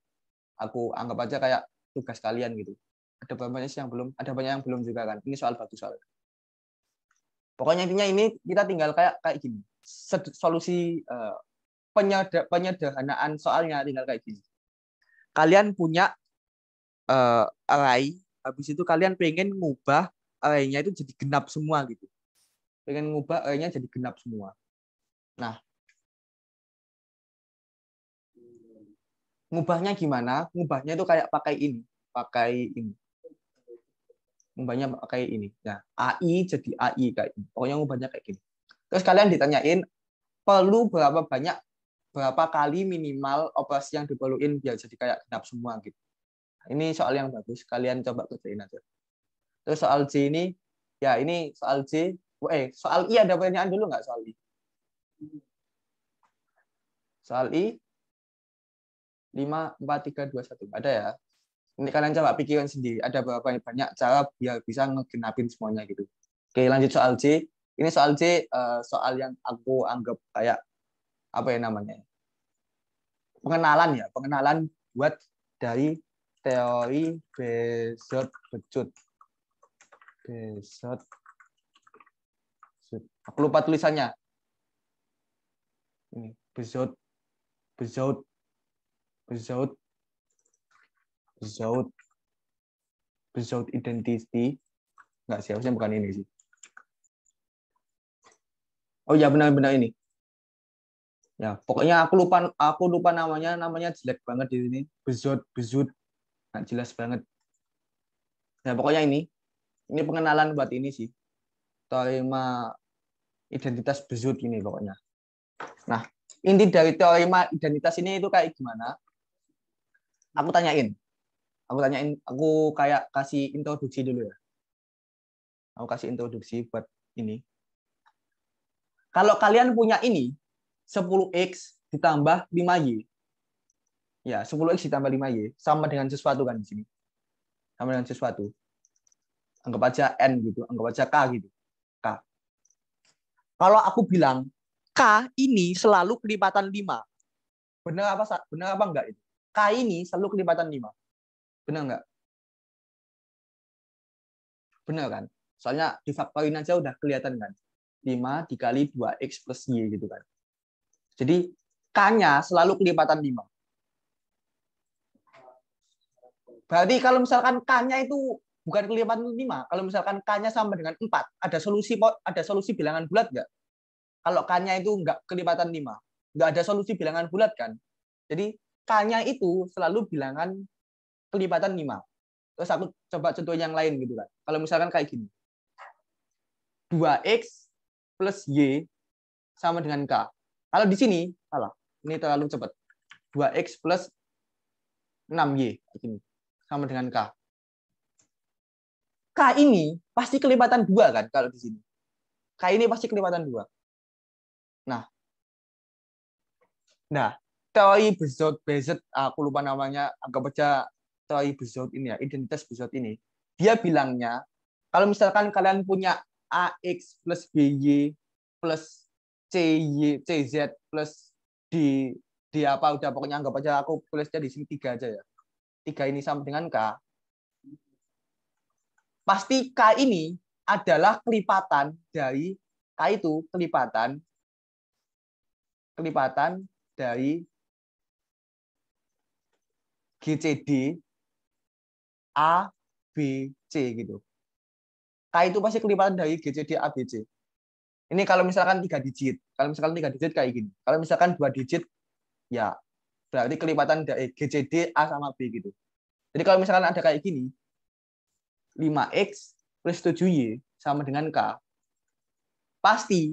Aku anggap aja kayak tugas kalian gitu. Ada banyak yang belum juga kan. Ini soal bagus soal. Pokoknya intinya ini kita tinggal kayak gini. Solusi penyederhanaan soalnya tinggal kayak gini. Kalian punya array, habis itu kalian pengen ngubah array-nya itu jadi genap semua gitu. Pengen ngubah array-nya jadi genap semua. Nah, ngubahnya gimana? Ngubahnya itu kayak pakai ini. Ngubahnya pakai ini. Nah, AI jadi AI kayak ini. Pokoknya ngubahnya kayak gini. Terus kalian ditanyain, perlu berapa kali minimal operasi yang diperluin biar jadi kayak genap semua gitu. Ini soal yang bagus, kalian coba kerjain aja. Terus soal J ini, ya ini soal J, soal I ada pertanyaan dulu nggak soal I? Soal I, 5, 4, 3, 2, 1. Ada ya? Ini kalian coba pikirin sendiri, ada berapa banyak cara biar bisa ngegenapin semuanya gitu. Oke, lanjut soal J. Ini soal J, soal yang aku anggap kayak, apa ya namanya? Pengenalan buat dari teori Bézard-Bejut. Aku lupa tulisannya. Ini Bézard identity. Enggak sih, harusnya bukan ini sih. Oh ya, benar-benar ini. Ya, pokoknya aku lupa namanya jelek banget di sini. Bézard. Nggak jelas banget. Ya, pokoknya ini pengenalan buat ini sih. Teorema identitas Bézard ini pokoknya. Nah, inti dari teorema identitas ini itu kayak gimana? Aku tanyain, aku kayak kasih introduksi dulu ya. Aku kasih introduksi buat ini. Kalau kalian punya ini, 10x ditambah 5y. Ya, 10x ditambah 5y sama dengan sesuatu kan di sini. Sama dengan sesuatu. Anggap aja n gitu, anggap aja k gitu. K. Kalau aku bilang k ini selalu kelipatan 5. Benar apa enggak itu? K ini selalu kelipatan 5. Benar enggak? Benar kan? Soalnya difaktorin aja udah kelihatan kan. 5 dikali 2x plus y gitu kan. Jadi K-nya selalu kelipatan 5. Berarti kalau misalkan K-nya itu bukan kelipatan 5, kalau misalkan K-nya sama dengan 4, ada solusi bilangan bulat nggak? Kalau K-nya itu nggak kelipatan 5, nggak ada solusi bilangan bulat kan? Jadi K-nya itu selalu bilangan kelipatan 5. Terus aku coba contoh yang lain gitu kan. Kalau misalkan kayak gini. 2x plus y sama dengan k. Kalau di sini salah. Ini terlalu cepat. 2x plus 6y ini sama dengan k. K ini pasti kelipatan 2 kan kalau di sini. K ini pasti kelipatan 2. Nah, teori Bézard, aku lupa namanya, anggap aja teori Bézard ini ya, identitas Bézard ini. Dia bilangnya kalau misalkan kalian punya AX plus BY plus CZ plus D apa udah pokoknya anggap aja aku tulisnya di sini 3 aja ya. 3 ini sama dengan K. Pasti K ini adalah kelipatan dari K itu kelipatan dari GCD A B C gitu. K itu pasti kelipatan dari GCD A B C. Ini kalau misalkan 3 digit. Kalau misalkan 3 digit kayak gini. Kalau misalkan 2 digit ya berarti kelipatan dari GCD A sama B gitu. Jadi kalau misalkan ada kayak gini 5x plus 7y sama dengan K. Pasti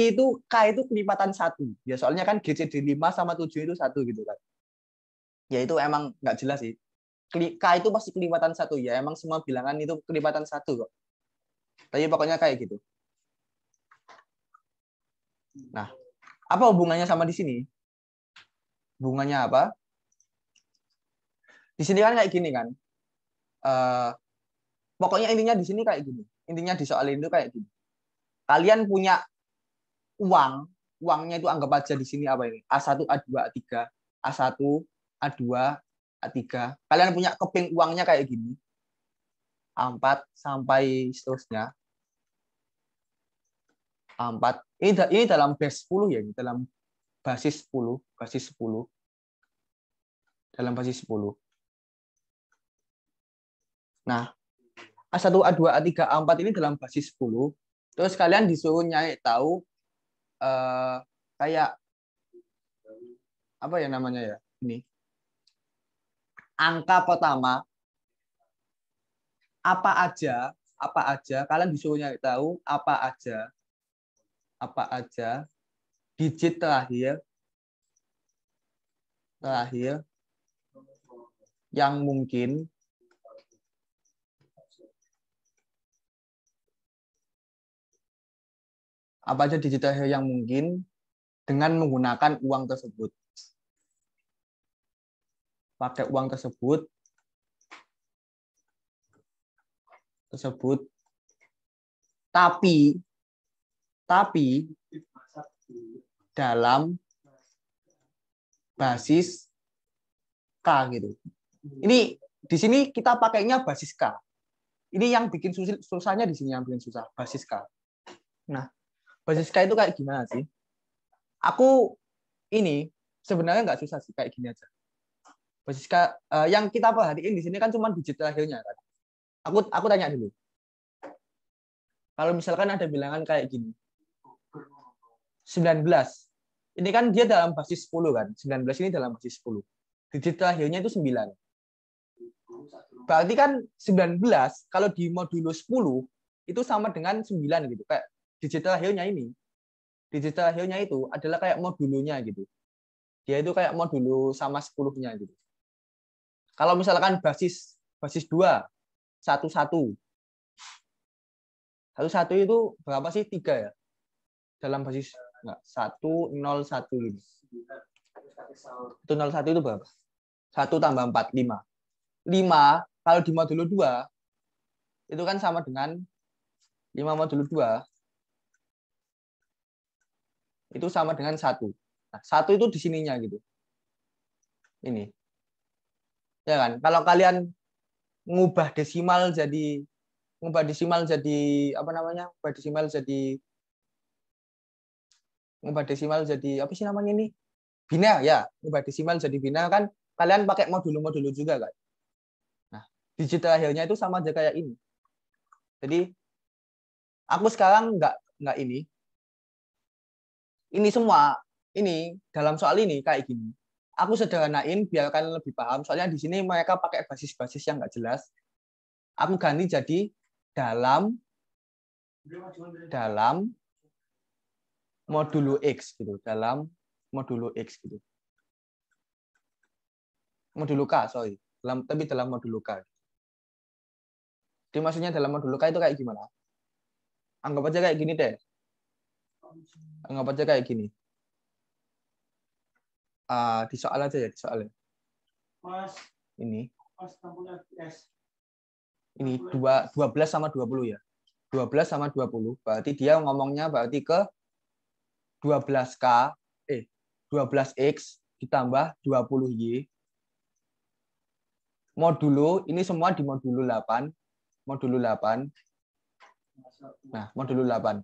itu K itu kelipatan 1. Ya soalnya kan GCD 5 sama 7 itu 1 gitu kan. Ya itu emang nggak jelas sih. K itu pasti kelipatan 1 ya. Emang semua bilangan itu kelipatan 1 kok. Tapi pokoknya kayak gitu. Nah, apa hubungannya sama di sini? Hubungannya apa? Di sini kan kayak gini kan. Pokoknya intinya di sini kayak gini. Intinya di soal itu kayak gini. Kalian punya uangnya itu anggap aja di sini apa ini? A1, A2, A3, A1, A2, A3. Kalian punya keping uangnya kayak gini. A4 sampai seterusnya. A4. Ini dalam base 10 ya, dalam basis 10 dalam basis 10. Nah, A1, A2, A3, A4 ini dalam basis 10. Terus kalian disuruh nyari tahu kayak apa ya namanya ya? Ini. Angka pertama apa aja kalian disuruh nyari tahu apa aja digit terakhir yang mungkin apa aja digit terakhir yang mungkin dengan menggunakan uang tersebut. Pakai uang tersebut tapi dalam basis K gitu. Ini di sini kita pakainya basis K. Ini yang bikin susahnya di sini, yang bikin susah basis K. Nah, basis K itu kayak gimana sih? Aku ini sebenarnya nggak susah sih, kayak gini aja. Basis K yang kita perhatiin di sini kan cuma digit terakhirnya kan. Aku tanya dulu. Kalau misalkan ada bilangan kayak gini. 19. Ini kan dia dalam basis 10 kan. 19 ini dalam basis 10. Digit terakhirnya itu 9. Berarti kan 19 kalau di modulo 10 itu sama dengan 9 gitu. Kayak digit terakhirnya ini. Digit terakhirnya itu adalah kayak modulonya gitu. Dia itu kayak modulo sama 10-nya gitu. Kalau misalkan basis 2 1 itu berapa sih? 3 ya? Dalam basis enggak 1 0 1 gitu. 1 0 1 itu berapa? 1 tambah 4 5. 5 kalau di modulo 2 itu kan sama dengan 5 modulo 2 itu sama dengan 1. Nah, 1 itu di sininya gitu. Ini. Ya kan? Kalau kalian ngubah desimal jadi apa namanya? Ngubah desimal jadi apa sih namanya ini? Biner ya. Ngubah desimal jadi biner kan kalian pakai modulo-modulo juga kan. Nah, digit terakhirnya itu sama aja kayak ini. Jadi aku sekarang nggak ini. Ini semua ini dalam soal ini kayak gini. Aku sederhanain biar kalian lebih paham. Soalnya di sini mereka pakai basis-basis yang nggak jelas. Aku ganti jadi dalam modulo X gitu. Dalam modulo X gitu. Modulo K, sorry. Tapi dalam modulo K. Jadi maksudnya dalam modulo K itu kayak gimana? Anggap aja kayak gini deh. Anggap aja kayak gini. Di soal aja ya, di soal. Ini 12 sama 20 ya. 12 sama 20. Berarti dia ngomongnya berarti ke 12K 12X ditambah 20Y modulo ini semua di modulo 8. Nah, modulo 8.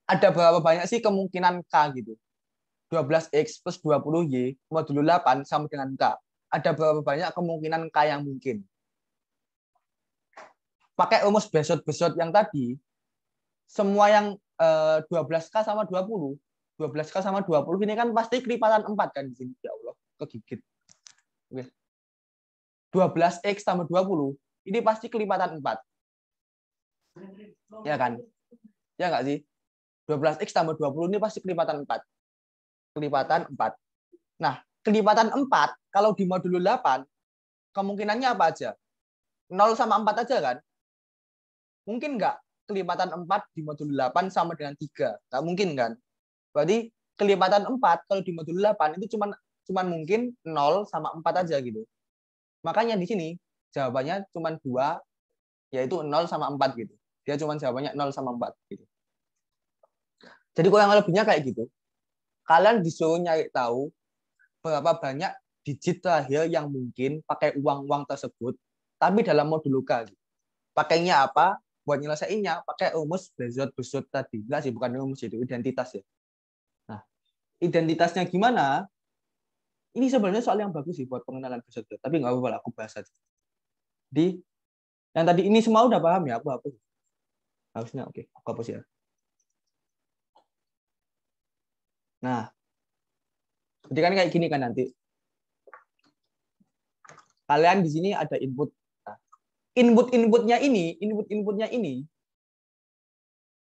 Ada berapa banyak sih kemungkinan K gitu? 12X plus 20Y modulo 8 sama dengan K. Ada berapa banyak kemungkinan K yang mungkin? Pakai rumus besot-besot yang tadi, semua yang 12K sama 20, 12K sama 20 ini kan pasti kelipatan 4 kan di sini. Ya Allah, kegigit. Oke. 12X tambah 20, ini pasti kelipatan 4. Ya kan? Ya nggak sih? 12X tambah 20 ini pasti kelipatan 4. Kelipatan 4. Nah, kelipatan 4, kalau di modulo 8, kemungkinannya apa aja? 0 sama 4 aja kan? Mungkin nggak kelipatan 4 di modulo 8 sama dengan 3? Nggak mungkin kan? Berarti kelipatan 4 kalau di modulo 8 itu cuman mungkin 0 sama 4 aja gitu. Makanya di sini jawabannya cuma 2, yaitu 0 sama 4 gitu. Dia cuma jawabannya 0 sama 4 gitu. Jadi kurang lebihnya kayak gitu. Kalian disuruh nyari tahu berapa banyak digit terakhir yang mungkin pakai uang-uang tersebut, tapi dalam modulo K. Pakainya apa? Buat nyelesainnya pakai rumus Bézot tadi. Enggak sih, bukan rumus itu, identitas ya. Nah, identitasnya gimana? Ini sebenarnya soal yang bagus sih buat pengenalan besok, tapi nggak apa-apa lah, aku bahas aja. Di yang tadi ini semua udah paham ya? Aku hapus. Harusnya oke, aku hapus ya. Nah, jadi kan kayak gini kan nanti. Kalian di sini ada input. Nah, input-inputnya ini,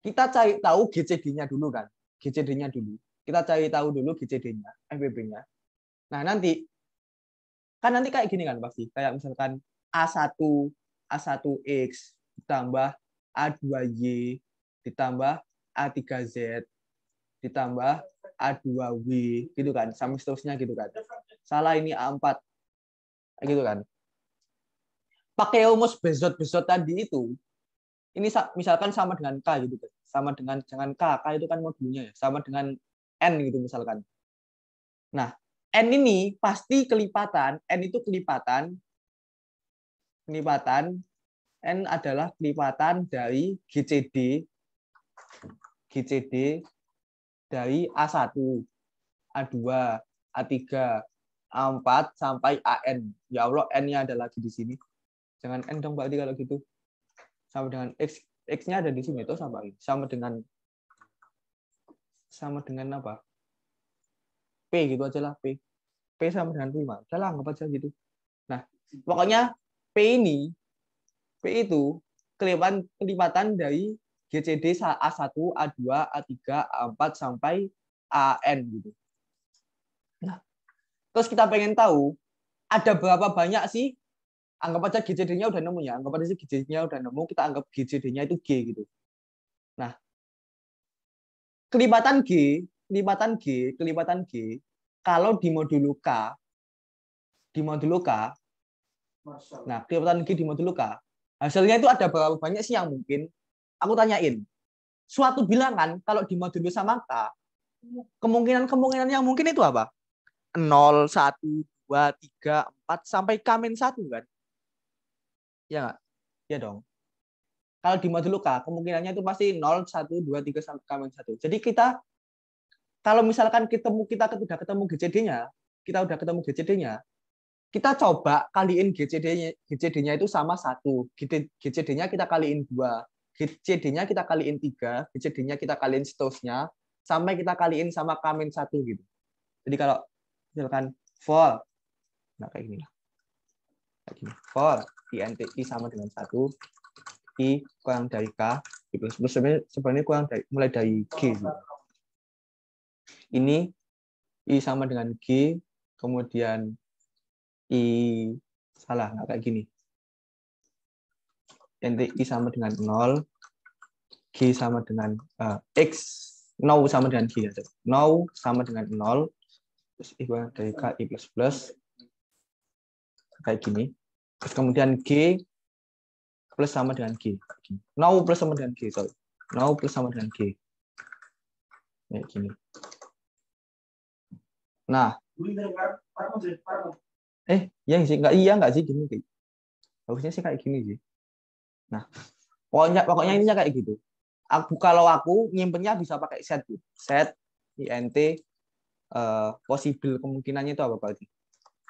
kita cari tahu GCD-nya dulu kan. GCD-nya dulu. Kita cari tahu dulu GCD-nya, FBB-nya. Nah, nanti kayak gini kan pasti. Kayak misalkan A1X ditambah A2Y ditambah A3Z ditambah A2W gitu kan, sampai seterusnya gitu kan. Salah ini A4 gitu kan. Pakai rumus bezot tadi itu, ini misalkan sama dengan K gitu kan. Sama dengan jangan K itu kan modulnya ya, sama dengan N gitu misalkan. Nah, N ini pasti kelipatan, N itu kelipatan N adalah kelipatan dari GCD dari A1, A2, A3, A4 sampai AN. Ya Allah, N-nya ada lagi di sini. Jangan N dong berarti kalau gitu. Sama dengan X. X-nya ada di sini itu sama dengan apa? P gitu aja lah, P. P sama dengan 5. Udah lah, anggap aja gitu. Nah, pokoknya P itu kelipatan dari GCD A1, A2, A3, A4 sampai AN gitu. Nah, terus kita pengen tahu ada berapa banyak sih, anggap aja GCD-nya udah nemu ya, anggap aja GCD-nya udah nemu, kita anggap GCD-nya itu G gitu. Nah, kelipatan G kalau di modulo K, nah kelipatan G di modulo K, hasilnya itu ada berapa banyak sih yang mungkin? Aku tanyain. Suatu bilangan kalau di modulo sama K, kemungkinan yang mungkin itu apa? 0, 1, 2, 3, 4 sampai K-1 kan? Ya nggak? Ya dong. Kalau di modulo K, kemungkinannya itu pasti 0, 1, 2, 3 sampai K-1. Jadi kita kalau misalkan kita udah ketemu GCD-nya, kita coba kaliin GCD-nya itu sama 1. GCD-nya kita kaliin 2. GCD-nya kita kaliin 3. GCD-nya kita kaliin seterusnya sampai kita kaliin sama K-1 gitu. Jadi kalau misalkan for, nah kayak gini lah. For INTI sama dengan 1, I kurang dari K, sebenarnya mulai dari G. Gitu. Ini I sama dengan G, kemudian I salah, nggak kayak gini. NTI sama dengan 0, G sama dengan X, no sama dengan G. No sama dengan 0, terus I kurang dari K, I plus plus, kayak gini. Terus kemudian G plus sama dengan G. No plus sama dengan G, sorry. No plus sama dengan G. Kayak gini. Nah, yang sih nggak sih gini. Harusnya sih kayak gini sih. Nah, pokoknya ininya kayak gitu. Kalau aku nyimpennya bisa pakai set int possible kemungkinannya itu apa berarti?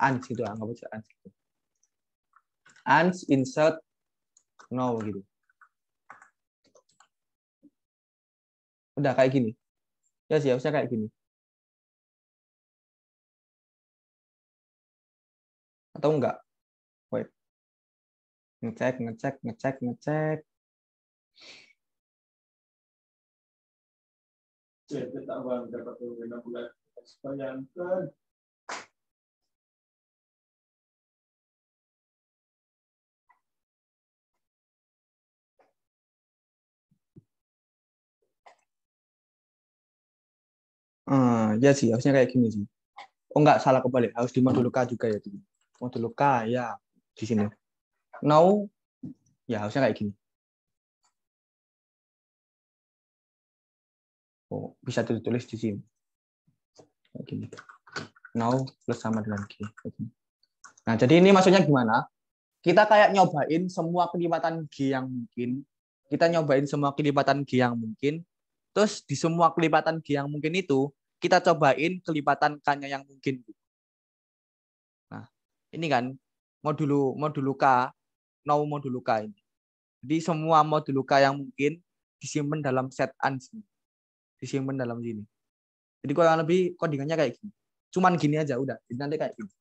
Ans gitu, anggap aja ans gitu. Ans insert no gitu. Udah kayak gini. Ya sih, harusnya kayak gini. Atau enggak? Wait. Ngecek. Ya sih, harusnya kayak gini sih. Oh enggak, salah kebalik. Harus di modulo K juga ya. Modulo K ya di sini. Now ya harusnya kayak gini. Oh, bisa ditulis di sini. Kayak gini. Now plus sama dengan G. Nah, jadi ini maksudnya gimana? Kita kayak nyobain semua kelipatan G yang mungkin. Kita nyobain semua kelipatan G yang mungkin. Terus di semua kelipatan G yang mungkin itu, kita cobain kelipatan K-nya yang mungkin. Nah, ini kan modulu K, modulu K ini. Jadi semua modulu K yang mungkin disimpan dalam set an sini. Disimpan dalam sini. Jadi kurang lebih codingannya kayak gini. Cuman gini aja udah. Jadi nanti kayak gini.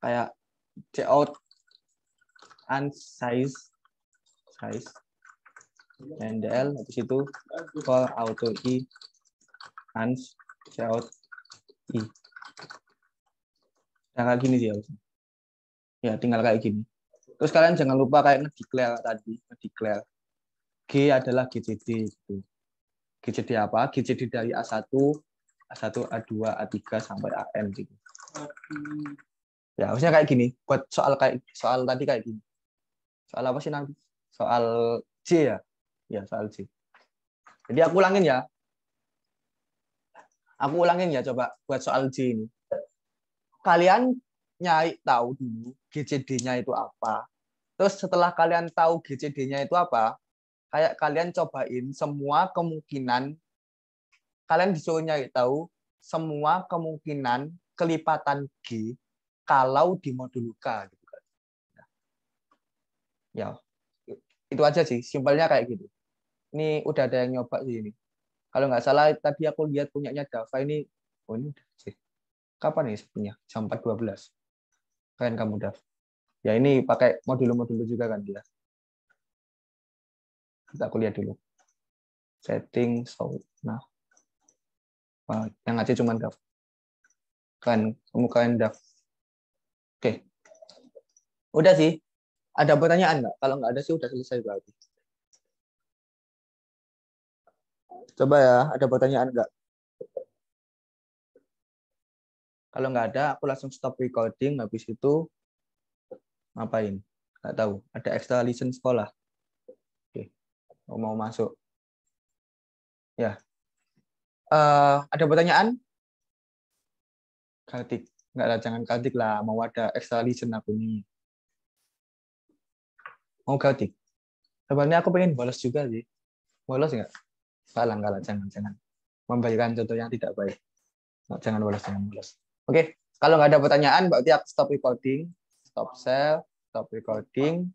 Kayak cout and size NDL habis itu for auto i and cout i. Nah, kayak gini sih harusnya. Ya, tinggal kayak gini. Terus kalian jangan lupa kayak nge-declare tadi, nge-declare. G adalah GCD gitu. GCD apa? GCD dari A1, A2, A3 sampai AN gitu. Ya, harusnya kayak gini. Buat soal tadi kayak gini. Soal apa sih nanti? Soal C ya? Ya, soal C. Jadi aku ulangin ya. Aku ulangin ya coba buat soal C ini. Kalian nyari tahu dulu GCD-nya itu apa. Terus setelah kalian tahu GCD-nya itu apa, kayak kalian cobain semua kemungkinan, kalian disuruh nyari tahu semua kemungkinan kelipatan G kalau di modul K gitu kan. Ya, itu aja sih, simpelnya kayak gitu. Ini udah ada yang nyoba sih ini. Kalau nggak salah tadi aku lihat punyanya Dava ini, oh ini udah sih. Kapan nih punya? Jam 4.12. Kalian kamu Dav. Ya ini pakai modul-modul juga kan dia. Kita aku lihat dulu. Setting, nah. Yang ngasih cuma Dav. Kamu Dav. Oke. Udah sih. Ada pertanyaan nggak? Kalau nggak ada sih udah selesai berarti. Coba ya, ada pertanyaan nggak? Kalau nggak ada, aku langsung stop recording. Habis itu ngapain? Nggak tahu. Ada extra lesson sekolah. Oke. Mau masuk. Ya. Ada pertanyaan? Kartik. Nggak lah, jangan Kartik lah. Mau ada extra lesson aku nih. Mau Kartik? Sebenarnya aku pengen bolos juga sih. Bolos nggak? Kalah, jangan. Memberikan contoh yang tidak baik. Jangan bolos. Oke, kalau nggak ada pertanyaan, berarti aku stop recording. Stop share, stop recording.